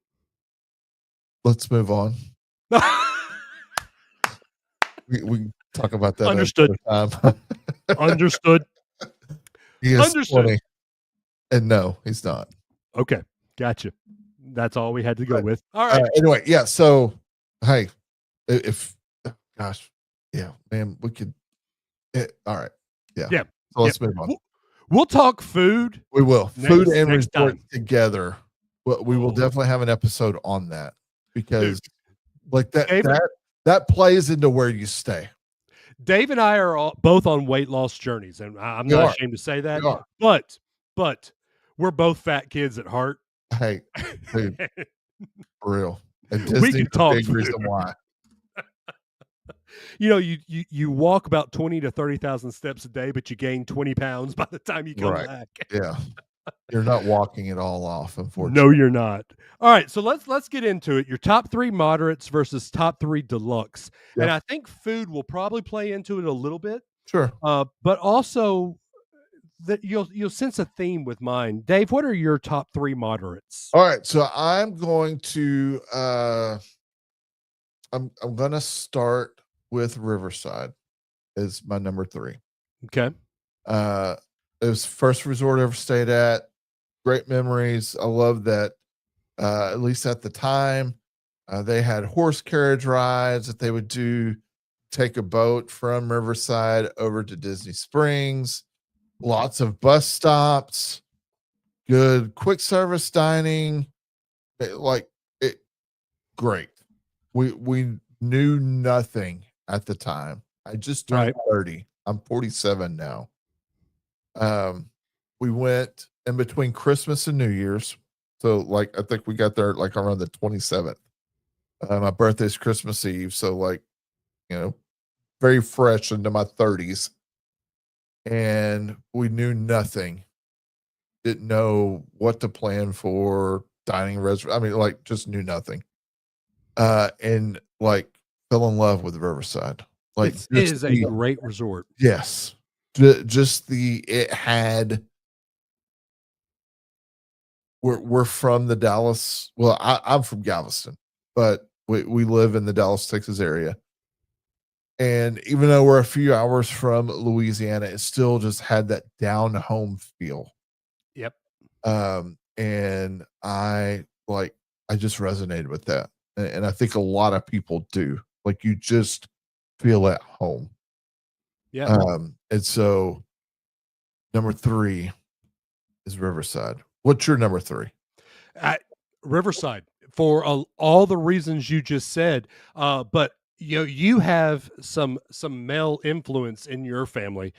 Let's move on. we can talk about that. Understood. Understood. He is 20. And no, he's not. Okay. Gotcha. That's all we had to go with. All right. Anyway, yeah. So, hey, gosh, yeah, man, we could. All right. Yeah. Yeah. So let's move on. We'll talk food. We will. Food and resort together. Well, we will definitely have an episode on that because, like that plays into where you stay. Dave and I are both on weight loss journeys, and I'm not ashamed to say that. But we're both fat kids at heart. Hey, dude, for real. And Disney, we can talk. Big reason why. You know, you walk about 20 to 30,000 steps a day, but you gain 20 pounds by the time you come back. Yeah. You're not walking it all off, unfortunately. No, you're not. All right, so let's get into it. Your top 3 moderates versus top 3 deluxe. Yep. And I think food will probably play into it a little bit. Sure. But also that you'll sense a theme with mine. Dave, what are your top 3 moderates? All right, so I'm going to I'm gonna start with Riverside as my number 3. Okay. It was first resort I ever stayed at. Great memories. I love that. At least at the time, they had horse carriage rides that they would do. Take a boat from Riverside over to Disney Springs. Lots of bus stops. Good quick service dining. Like it, great. We knew nothing at the time. I just turned 30. I'm 47 now. We went in between Christmas and New Year's. So like I think we got there like around the 27th. My birthday's Christmas Eve, so like, very fresh into my 30s. And we knew nothing. Didn't know what to plan for, dining reservation. I mean, like just knew nothing. And like fell in love with Riverside. Like it is a great resort. Yes. It had we're from the Dallas. Well, I'm from Galveston, but we live in the Dallas, Texas area. And even though we're a few hours from Louisiana, it still just had that down home feel. Yep. And I just resonated with that. And I think a lot of people do. Like you just feel at home. Yeah. And so number 3 is Riverside. What's your number 3? Riverside, for all the reasons you just said. But you have some male influence in your family.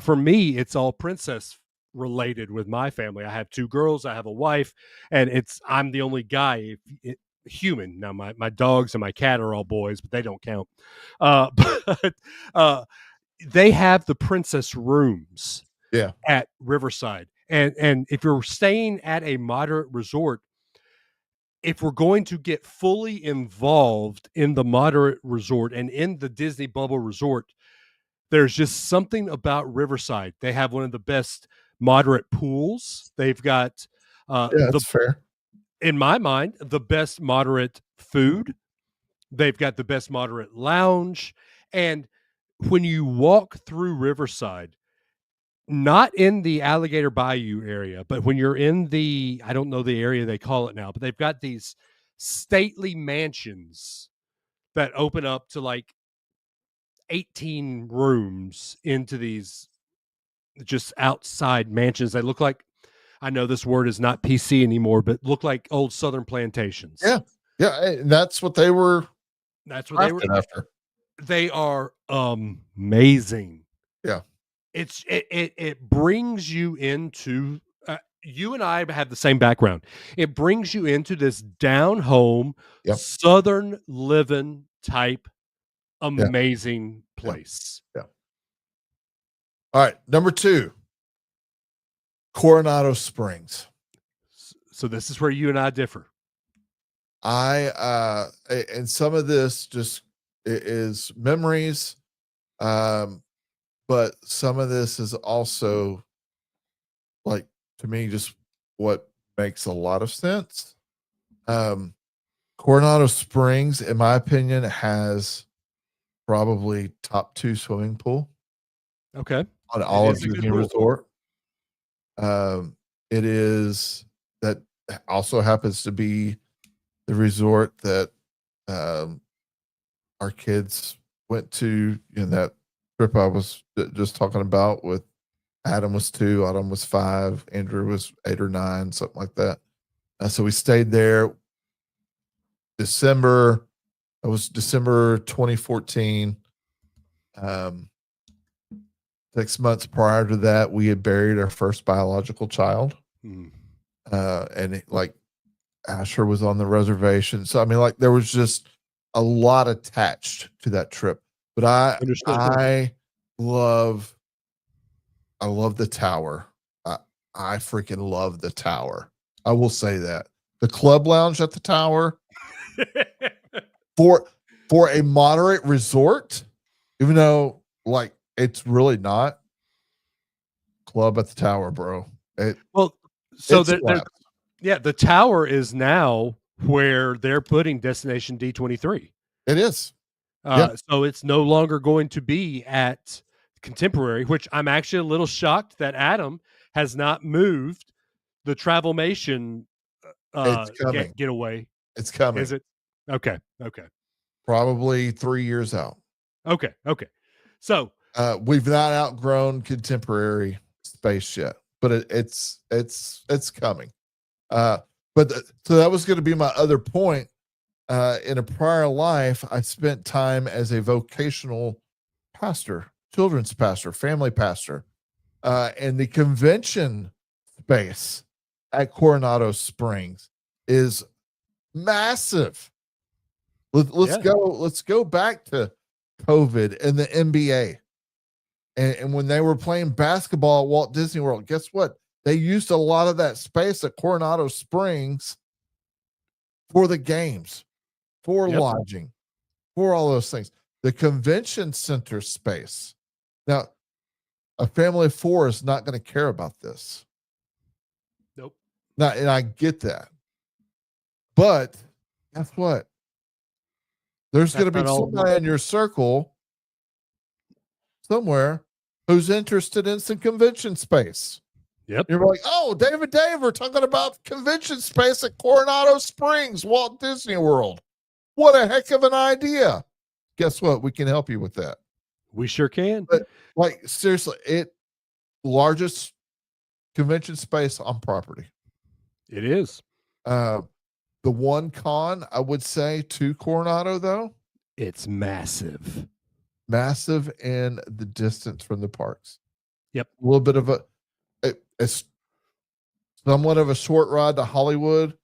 For me, it's all princess related with my family. I have 2 girls, I have a wife, and I'm the only guy human. Now my dogs and my cat are all boys, but they don't count. But they have the princess rooms at Riverside. And if you're staying at a moderate resort, if we're going to get fully involved in the moderate resort and in the Disney Bubble Resort, there's just something about Riverside. They have one of the best moderate pools. They've got that's fair. In my mind, the best moderate food. They've got the best moderate lounge. And when you walk through Riverside, not in the Alligator Bayou area, but when you're in I don't know the area they call it now, but they've got these stately mansions that open up to like 18 rooms into these just outside mansions. They look like, I know this word is not PC anymore, but look like old Southern plantations. Yeah. Yeah. That's what they were. That's what they were after. They are amazing. Yeah. It brings you into you and I have the same background. It brings you into this down home, Southern living type amazing place. Yeah. All right, number 2, Coronado Springs. So this is where you and I differ. And some of this just is memories. But some of this is also like, to me, just what makes a lot of sense. Coronado Springs, in my opinion, has probably top 2 swimming pool. Okay. On all of Disney Resort. It is that also happens to be the resort that our kids went to in that trip I was just talking about. With Adam was 2, Autumn was 5, Andrew was 8 or 9, something like that. So we stayed there. December 2014. 6 months prior to that, we had buried our first biological child. And Asher was on the reservation. So, I mean, like there was just a lot attached to that trip, but I love the tower. I freaking love the tower. I will say that the club lounge at the tower for a moderate resort, even though like it's really not, club at the tower, bro. The tower is now where they're putting Destination D23. It is. So it's no longer going to be at Contemporary, which I'm actually a little shocked that Adam has not moved the Travelmation It's coming. getaway. It's coming. Is it? Okay. Probably 3 years out. Okay. So we've not outgrown contemporary space yet, but it's coming. So that was going to be my other point. In a prior life, I spent time as a vocational pastor, children's pastor, family pastor, and the convention space at Coronado Springs is massive. Let's go back to COVID and the NBA. And when they were playing basketball at Walt Disney World, guess what? They used a lot of that space at Coronado Springs for the games, for lodging, for all those things. The convention center space. Now, a family of 4 is not going to care about this. Nope. Now, and I get that. But guess what? There's going to be somebody in your circle somewhere who's interested in some convention space. Yep. You're like, oh, Dave, we're talking about convention space at Coronado Springs, Walt Disney World. What a heck of an idea. Guess what? We can help you with that. We sure can. But like, seriously, largest convention space on property. It is. The one con I would say to Coronado, though, it's massive. Massive in the distance from the parks. Yep. A little bit of a somewhat of a short ride to Hollywood,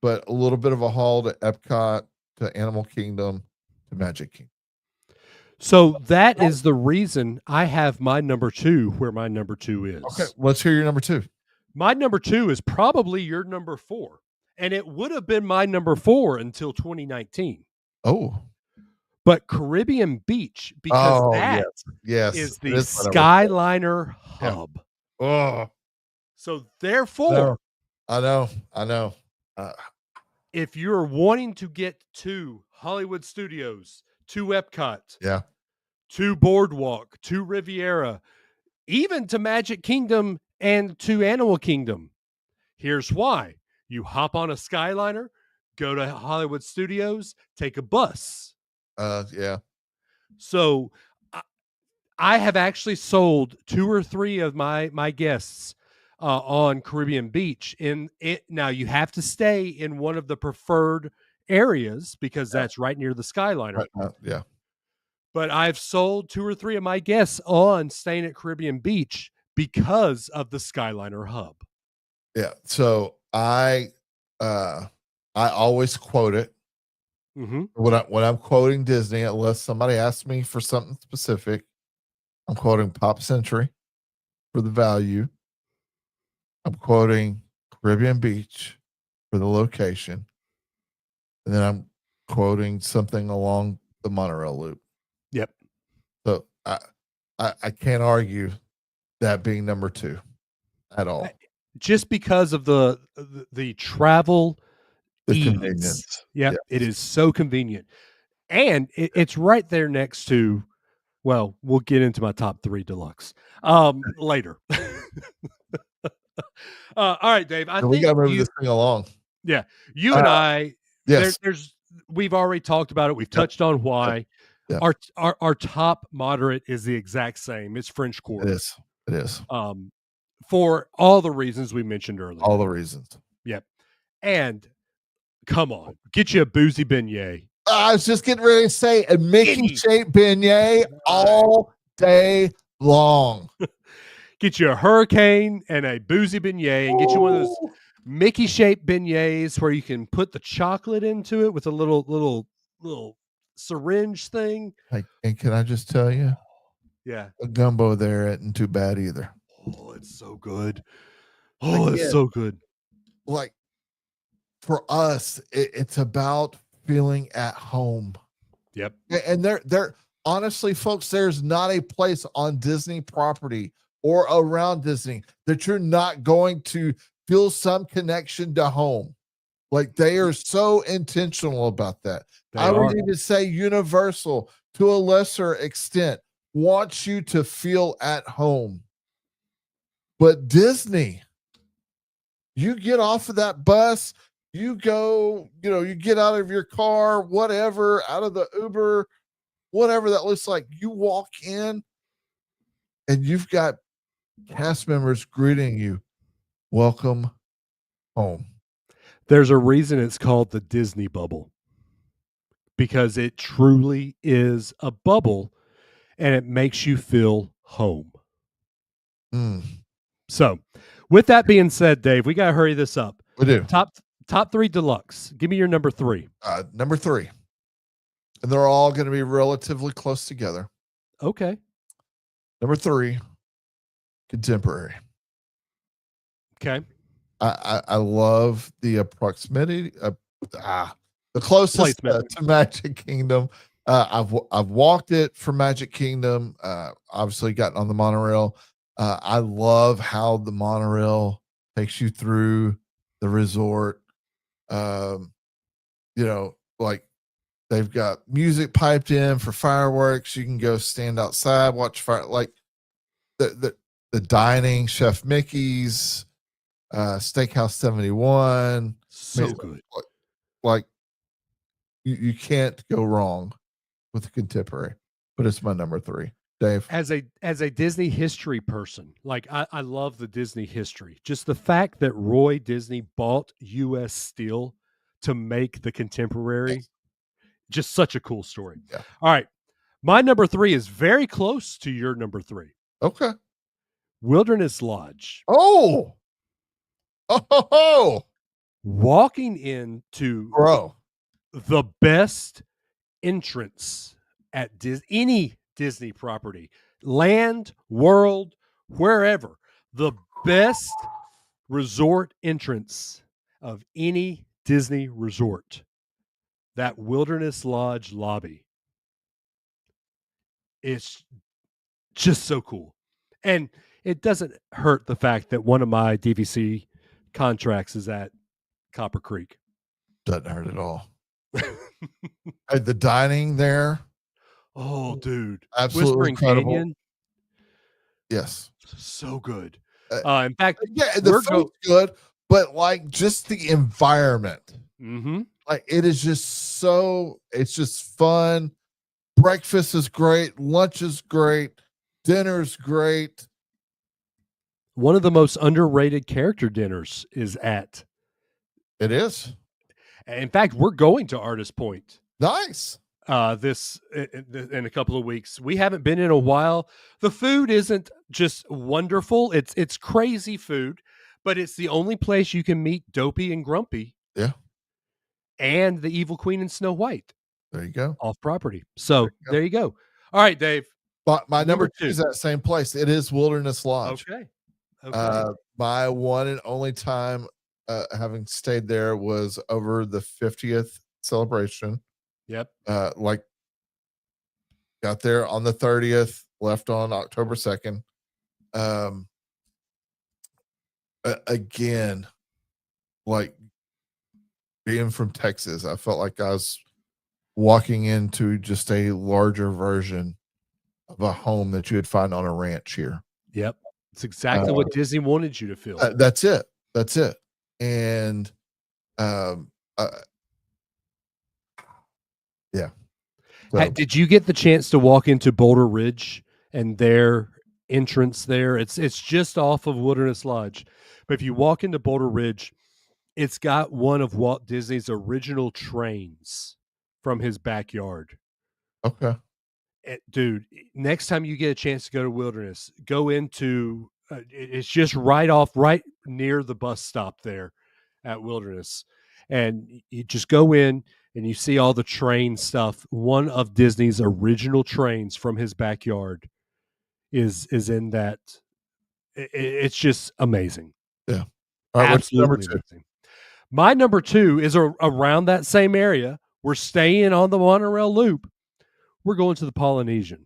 but a little bit of a haul to Epcot, to Animal Kingdom, to Magic Kingdom. So that is the reason I have my number 2 where my number 2 is. Okay, let's hear your number 2. My number 2 is probably your number 4. And it would have been my number 4 until 2019. Oh. But Caribbean Beach, because that is the Skyliner hub. Yeah. Oh. So therefore, I know. If you're wanting to get to Hollywood Studios, to Epcot, to Boardwalk, to Riviera, even to Magic Kingdom and to Animal Kingdom, here's why. You hop on a Skyliner, go to Hollywood Studios, take a bus. So I have actually sold 2 or 3 of my guests on Caribbean Beach. Now you have to stay in one of the preferred areas because that's right near the Skyliner. But I've sold 2 or 3 of my guests on staying at Caribbean Beach because of the Skyliner hub. Yeah. So I always quote it when I'm quoting Disney, unless somebody asks me for something specific. I'm quoting Pop Century for the value. I'm quoting Caribbean Beach for the location, and then I'm quoting something along the monorail loop. Yep. So I can't argue that being number 2 at all. Just because of the travel, the convenience. Yep, it is so convenient, and it's right there next to. Well, we'll get into my top 3 deluxe later. All right, Dave. I think we got to move this thing along. Yeah, you and I. Yes, we've already talked about it. We've touched on why. Yep. Our top moderate is the exact same. It's French Quarter. It is. For all the reasons we mentioned earlier. All the reasons. Yep. And come on, get you a boozy beignet. I was just getting ready to say a Mickey-shaped beignet all day long. Get you a hurricane and a boozy beignet, and get you one of those Mickey-shaped beignets where you can put the chocolate into it with a little syringe thing. And can I just tell you? Yeah. The gumbo there isn't too bad either. Oh, it's so good. Oh, it's so good. Like, for us, it's about feeling at home. Yep. And there honestly, folks, there's not a place on Disney property or around Disney that you're not going to feel some connection to home. Like, they are so intentional about that. I would even say Universal to a lesser extent, wants you to feel at home. But Disney, you get off of that bus, you go, you get out of your car, whatever, out of the Uber, whatever that looks like. You walk in and you've got cast members greeting you. Welcome home. There's a reason it's called the Disney bubble, because it truly is a bubble and it makes you feel home. So, with that being said, Dave, we got to hurry this up. We do. Top 3 deluxe. Give me your number 3. Number 3. And they're all going to be relatively close together. Okay. Number 3, contemporary. Okay. I love the proximity. The closest to Magic Kingdom. I've walked it from Magic Kingdom. Obviously, gotten on the monorail. I love how the monorail takes you through the resort. Like they've got music piped in for fireworks. You can go stand outside, watch fire. Like the dining, Chef Mickey's, Steakhouse 71. So good. Like you can't go wrong with the contemporary, but it's my number 3. Dave, as a Disney history person, like I love the Disney history. Just the fact that Roy Disney bought U.S. Steel to make the contemporary, just such a cool story. Yeah. All right, my number 3 is very close to your number 3. Okay. Wilderness Lodge. Oh, walking into the best entrance at any Disney property, land, world, wherever, the best resort entrance of any Disney resort, that Wilderness Lodge lobby. It's just so cool. And it doesn't hurt the fact that one of my DVC contracts is at Copper Creek. Doesn't hurt at all. The dining there. Oh, dude. Absolutely Whispering incredible. Canyon. Yes. So good. In fact, the food's good, but like just the environment. Mm-hmm. Like it is just it's just fun. Breakfast is great. Lunch is great. Dinner's great. One of the most underrated character dinners is at. It is. In fact, we're going to Artist Point. Nice. This in a couple of weeks. We haven't been in a while. The food isn't just wonderful. It's crazy food, but it's the only place you can meet Dopey and Grumpy. Yeah. And the Evil Queen and Snow White. There you go. Off property. So there you go. All right, Dave. But my number 2 is that same place. It is Wilderness Lodge. Okay. My one and only time having stayed there was over the 50th celebration. Yep. Like got there on the 30th, left on October 2nd. Again, like being from Texas, I felt like I was walking into just a larger version of a home that you would find on a ranch here. Yep. It's exactly what Disney wanted you to feel. That's it. And yeah. So. Did you get the chance to walk into Boulder Ridge and their entrance there? It's just off of Wilderness Lodge. But if you walk into Boulder Ridge, it's got one of Walt Disney's original trains from his backyard. Okay. Dude, next time you get a chance to go to Wilderness, go into it's just right near the bus stop there at Wilderness. And you just go in and you see all the train stuff. One of Disney's original trains from his backyard is in that. It's just amazing. Yeah. All right, absolutely what's amazing. My number 2 is around that same area. We're staying on the monorail loop. We're going to the Polynesian.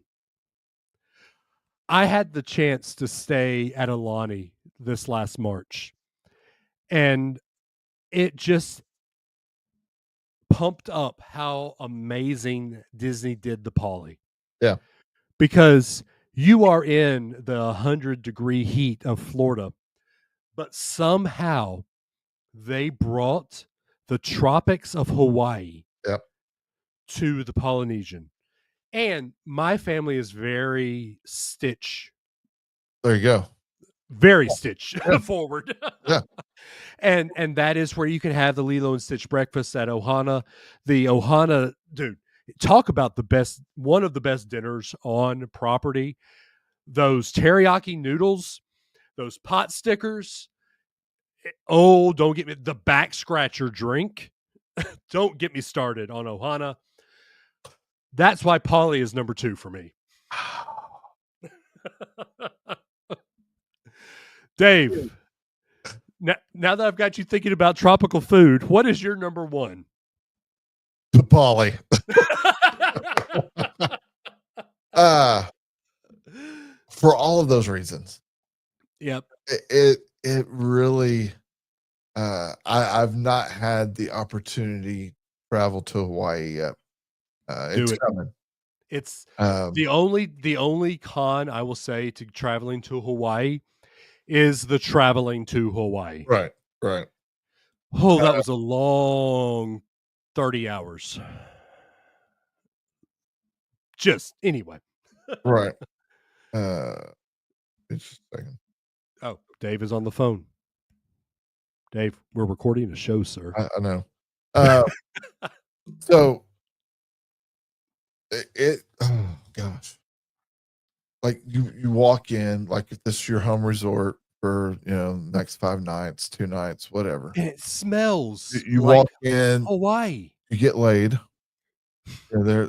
I had the chance to stay at Alani this last March, and it just pumped up how amazing Disney did the Poly. Yeah. because you are in the 100-degree heat of Florida, but somehow they brought the tropics of Hawaii Yep. to the Polynesian. And my family is very Stitch. There you go. Very Stitch forward. Yeah. And that is where you can have the Lilo and Stitch breakfast at Ohana. The Ohana, dude, talk about one of the best dinners on property. Those teriyaki noodles, those pot stickers. Oh, don't get me the back scratcher drink. Don't get me started on Ohana. That's why Polly is number 2 for me. Dave, now that I've got you thinking about tropical food, what is your number 1? The Polly. For all of those reasons. Yep. It really I've not had the opportunity to travel to Hawaii yet. It's coming. It's the only con I will say to traveling to Hawaii is the traveling to Hawaii. Right. Oh, that was a long 30 hours. Just anyway. Right. Just a second. Oh, Dave is on the phone. Dave, we're recording a show, sir. I know. So oh gosh. Like you walk in, like if this is your home resort for next 5 nights, 2 nights, whatever. And it smells You like walk in Hawaii. You get laid. They're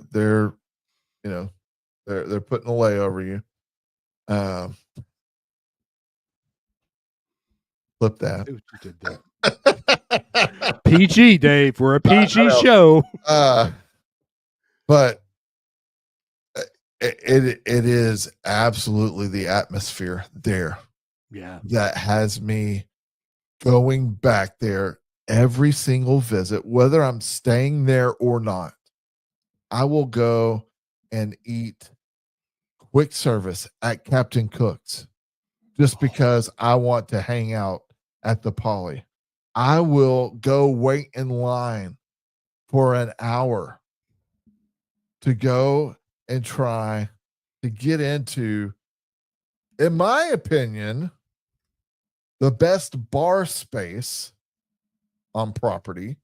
they're putting a lay over you. Flip that. See what you did there. PG, Dave. We're a PG show. But it is absolutely the atmosphere there. Yeah. That has me going back there every single visit, whether I'm staying there or not. I will go and eat quick service at Captain Cook's just because I want to hang out at the Poly. I will go wait in line for an hour to go and try to get into, in my opinion, the best bar space on property.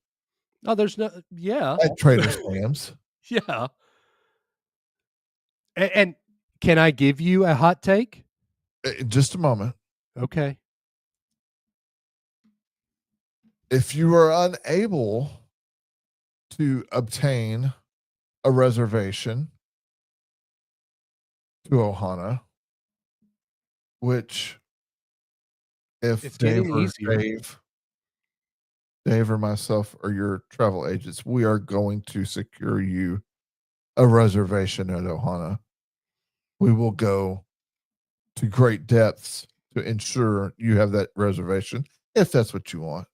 Oh, there's no, yeah. At Trader Sam's. Yeah. And can I give you a hot take? Just a moment. Okay. If you are unable to obtain a reservation to Ohana, which if Dave or myself or your travel agents, we are going to secure you a reservation at Ohana. We will go to great depths to ensure you have that reservation if that's what you want.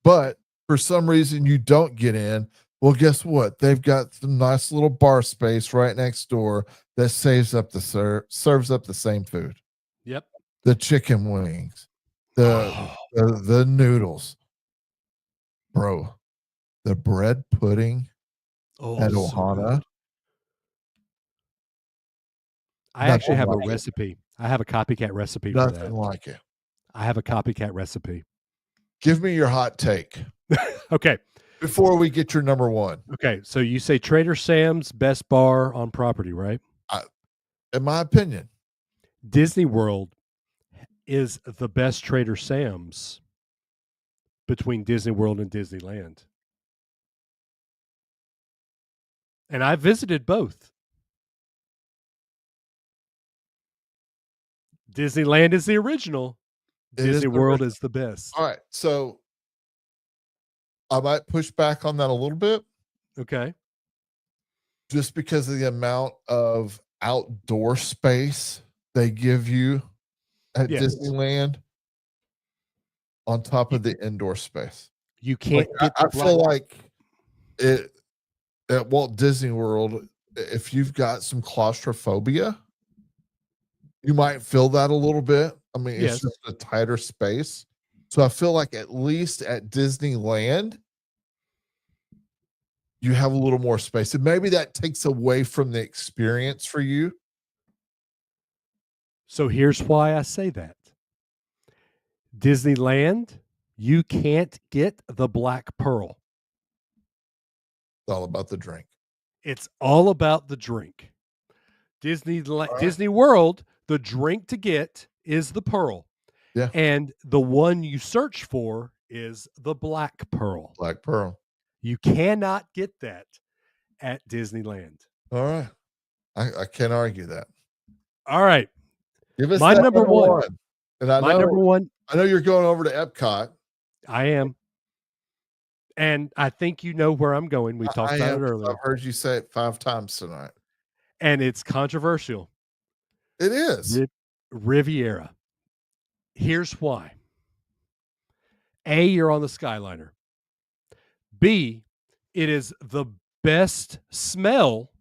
But for some reason you don't get in, well, guess what? They've got some nice little bar space right next door that serves up the same food. Yep. The chicken wings, the noodles, bro. The bread pudding at Ohana. So I actually have a recipe. I have a copycat recipe for that. Nothing like it. I have a copycat recipe. Give me your hot take. Okay. Before we get your number 1. Okay. So you say Trader Sam's best bar on property, right? In my opinion. Disney World is the best Trader Sam's between Disney World and Disneyland. And I visited both. Disneyland is the original. Disney World is the best. All right. So I might push back on that a little bit. Okay. Just because of the amount of outdoor space they give you at Disneyland on top of the indoor space. You can't I feel like it at Walt Disney World, if you've got some claustrophobia, you might feel that a little bit. I mean, it's Yes. just a tighter space. So I feel like at least at Disneyland, you have a little more space. And maybe that takes away from the experience for you. So here's why I say that. Disneyland, you can't get the Black Pearl. It's all about the drink. It's all about the drink. Disney World, the drink to get is the Pearl. Yeah. And the one you search for is the Black Pearl. Black Pearl. You cannot get that at Disneyland. All right. I can't argue that. All right. Give us my number one. And I know, number one. I know you're going over to Epcot. I am. And I think you know where I'm going. We talked about it earlier. I've heard you say it 5 times tonight. And it's controversial. It is. Riviera. Here's why. A, you're on the Skyliner. B, it is the best smell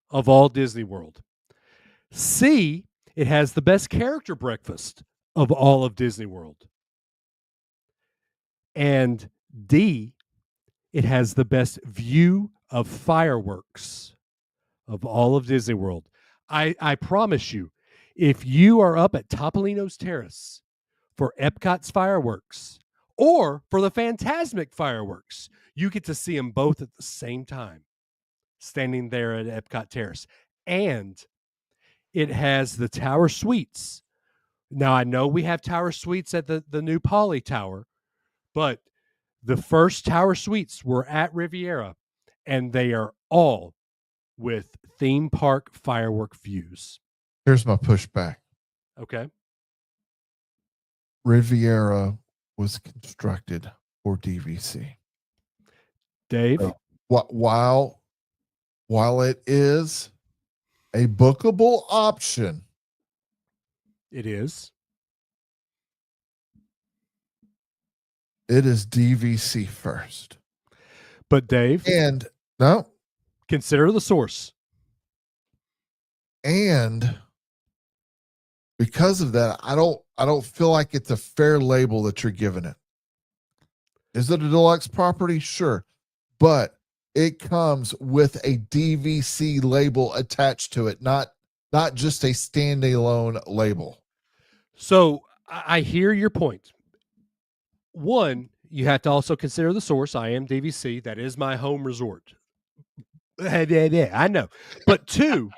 of all Disney World. C, it has the best character breakfast of all of Disney World. And D, it has the best view of fireworks of all of Disney World. I promise you, if you are up at Topolino's Terrace for Epcot's fireworks or for the Fantasmic fireworks, you get to see them both at the same time, standing there at Epcot Terrace. And it has the Tower Suites. Now, I know we have Tower Suites at the new Poly Tower, but the first Tower Suites were at Riviera, and they are all with theme park firework views. Here's my pushback. Okay. Riviera was constructed for DVC. Dave? So, while it is a bookable option, it is DVC first. But Dave, and no, consider the source. And because of that, I don't feel like it's a fair label that you're giving it. Is it a deluxe property? Sure. But it comes with a DVC label attached to it, not just a standalone label. So I hear your point. One, you have to also consider the source. I am DVC. That is my home resort. I know. But two,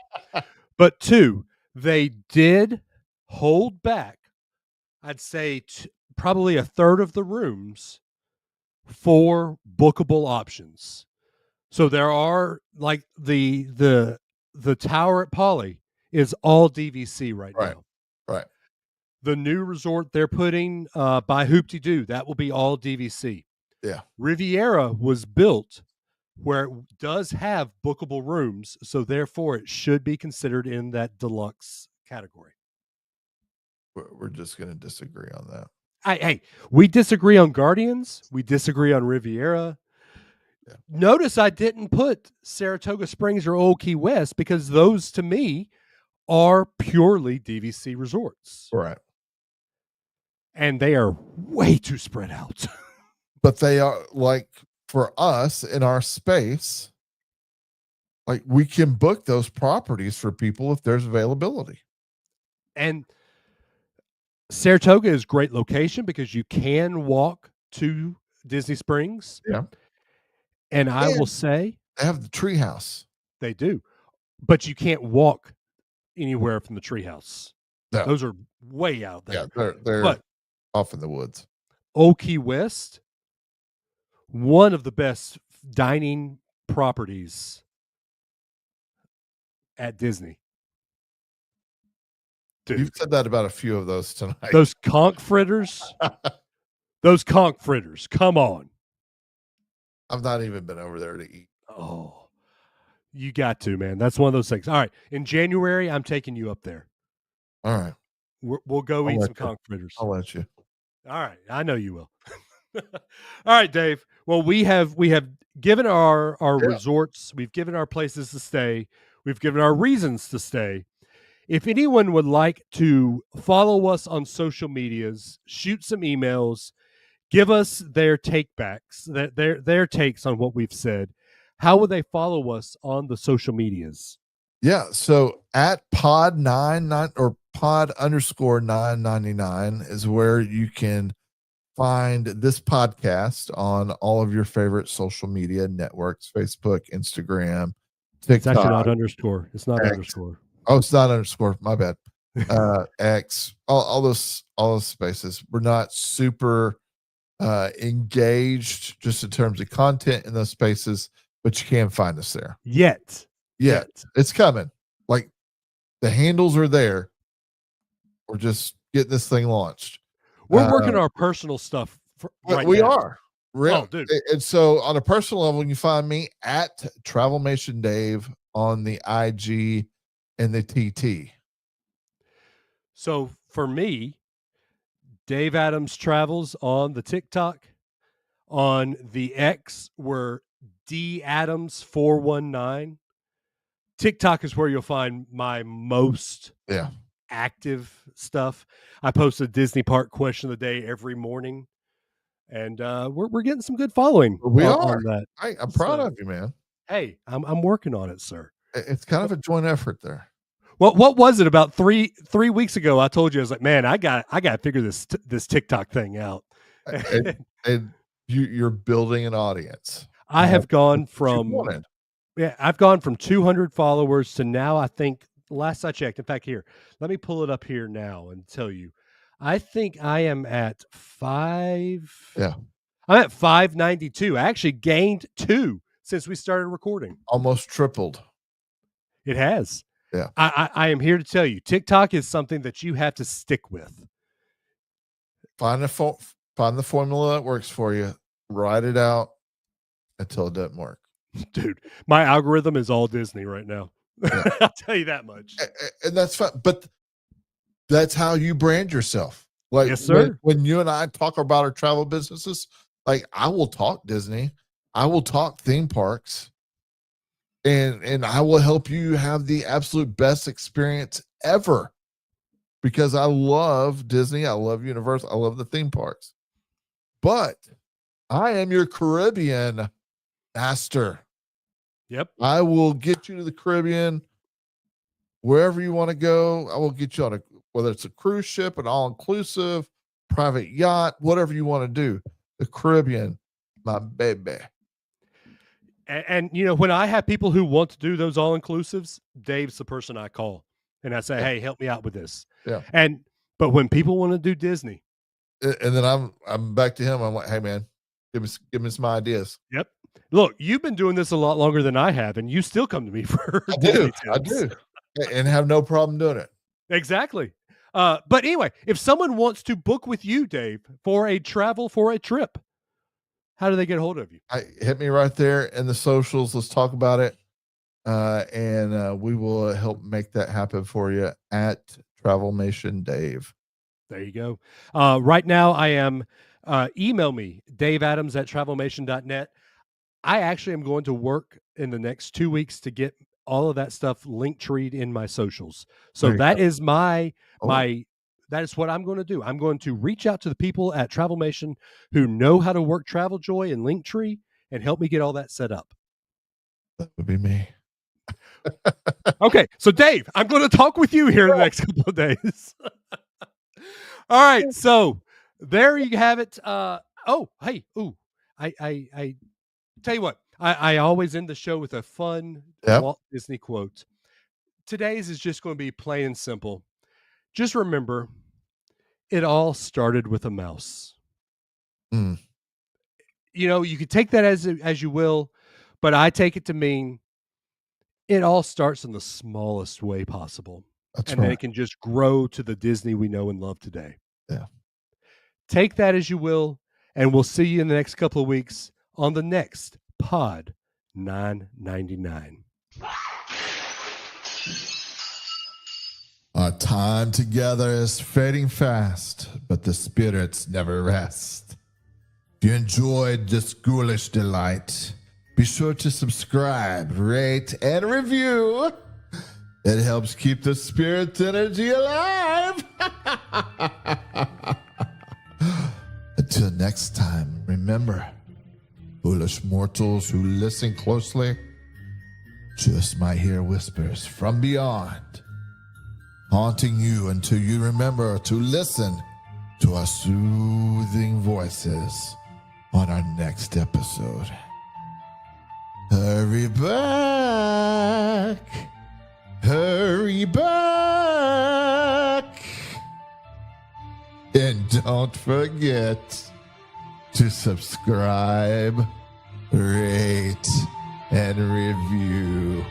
they did hold back, I'd say probably a third of the rooms for bookable options. So there are like the tower at Poly is all DVC right now. Right. The new resort they're putting by Hoop-de-Doo, that will be all DVC. Yeah. Riviera was built where it does have bookable rooms, so therefore it should be considered in that deluxe category. We're just going to disagree on that. Hey, we disagree on Guardians. We disagree on Riviera. Yeah. Notice I didn't put Saratoga Springs or Old Key West because those, to me, are purely DVC resorts. Right. And they are way too spread out. But they are, like, for us in our space, like, we can book those properties for people if there's availability. And Saratoga is a great location because you can walk to Disney Springs. Yeah. And I will say they have the treehouse. They do. But you can't walk anywhere from the treehouse. No. Those are way out there. Yeah, they're off in the woods. Old Key West, one of the best dining properties at Disney. Dude. You've said that about a few of those tonight. Those conch fritters. Come on. I've not even been over there to eat. Oh, you got to, man. That's one of those things. All right. In January, I'm taking you up there. All right. We'll go eat some conch fritters. I'll let you. All right. I know you will. All right, Dave. Well, we have given our resorts. We've given our places to stay. We've given our reasons to stay. if anyone would like to follow us on social medias, shoot some emails, give us their takebacks, their takes on what we've said, how would they follow us on the social medias? Yeah. So at pod99 or pod_999 is where you can find this podcast on all of your favorite social media networks, Facebook, Instagram, TikTok. It's actually not underscore. It's not X. underscore. Oh, it's not underscore. My bad. X, all those spaces. We're not super engaged just in terms of content in those spaces, but you can find us there. Yet. It's coming. Like the handles are there. We're just getting this thing launched. We're working our personal stuff. We are. Oh, dude. And so on a personal level, you can find me at Travelmation Dave on the IG and the TT. So for me, Dave Adams Travels on the TikTok. On the X, we're D Adams 419. TikTok is where you'll find my most active stuff. I post a Disney park question of the day every morning, and we're getting some good following. We are on that. I'm proud of you, man. Hey, I'm working on it, sir. It's kind of a joint effort there. Well, what was it about three weeks ago? I told you, I was like, man, I got to figure this TikTok thing out. and you're building an audience. I have gone from I've gone from 200 followers to now, I think, last I checked. In fact, here, let me pull it up here now and tell you. I think I am at 5. Yeah. I'm at 592. I actually gained 2 since we started recording. Almost tripled. It has. Yeah. I am here to tell you, TikTok is something that you have to stick with. Find the formula that works for you. Write it out until it doesn't work. Dude, my algorithm is all Disney right now. Yeah. I'll tell you that much. And that's fine. But that's how you brand yourself. Like, yes, sir. When you and I talk about our travel businesses, like I will talk Disney, I will talk theme parks, and I will help you have the absolute best experience ever, because I love Disney, I love Universal, I love the theme parks. But I am your Caribbean master. Yep. I will get you to the Caribbean wherever you want to go. I will get you on whether it's a cruise ship, an all-inclusive, private yacht, whatever you want to do. The Caribbean, my baby. And you know, when I have people who want to do those all-inclusives, Dave's the person I call. And I say, hey, help me out with this. Yeah. But when people want to do Disney. And then I'm back to him. I'm like, hey man, give me some ideas. Yep. Look, you've been doing this a lot longer than I have, and you still come to me for I do. And have no problem doing it. Exactly. But anyway, if someone wants to book with you, Dave, for a trip, how do they get a hold of you? Hit me right there in the socials. Let's talk about it. And we will help make that happen for you at Travelmation Dave. There you go. Right now I am, email me, daveadams@travelmation.net. I actually am going to work in the next 2 weeks to get all of that stuff link treed in my socials. So that is that is what I'm going to do. I'm going to reach out to the people at Travelmation who know how to work TravelJoy and Linktree and help me get all that set up. That would be me. Okay. So Dave, I'm going to talk with you here in the next couple of days. All right. So there you have it. I tell you what, I always end the show with a fun Walt Disney quote. Today's is just going to be plain and simple. Just remember, it all started with a mouse. Mm. You know, you could take that as you will, but I take it to mean it all starts in the smallest way possible. Then it can just grow to the Disney we know and love today. Yeah. Take that as you will, and we'll see you in the next couple of weeks on the next Pod 999. Our time together is fading fast, but the spirits never rest. If you enjoyed this ghoulish delight, be sure to subscribe, rate, and review. It helps keep the spirit energy alive. Until next time, remember, foolish mortals who listen closely just might hear whispers from beyond, haunting you until you remember to listen to our soothing voices on our next episode. Hurry back. Hurry back. And don't forget to subscribe, rate, and review.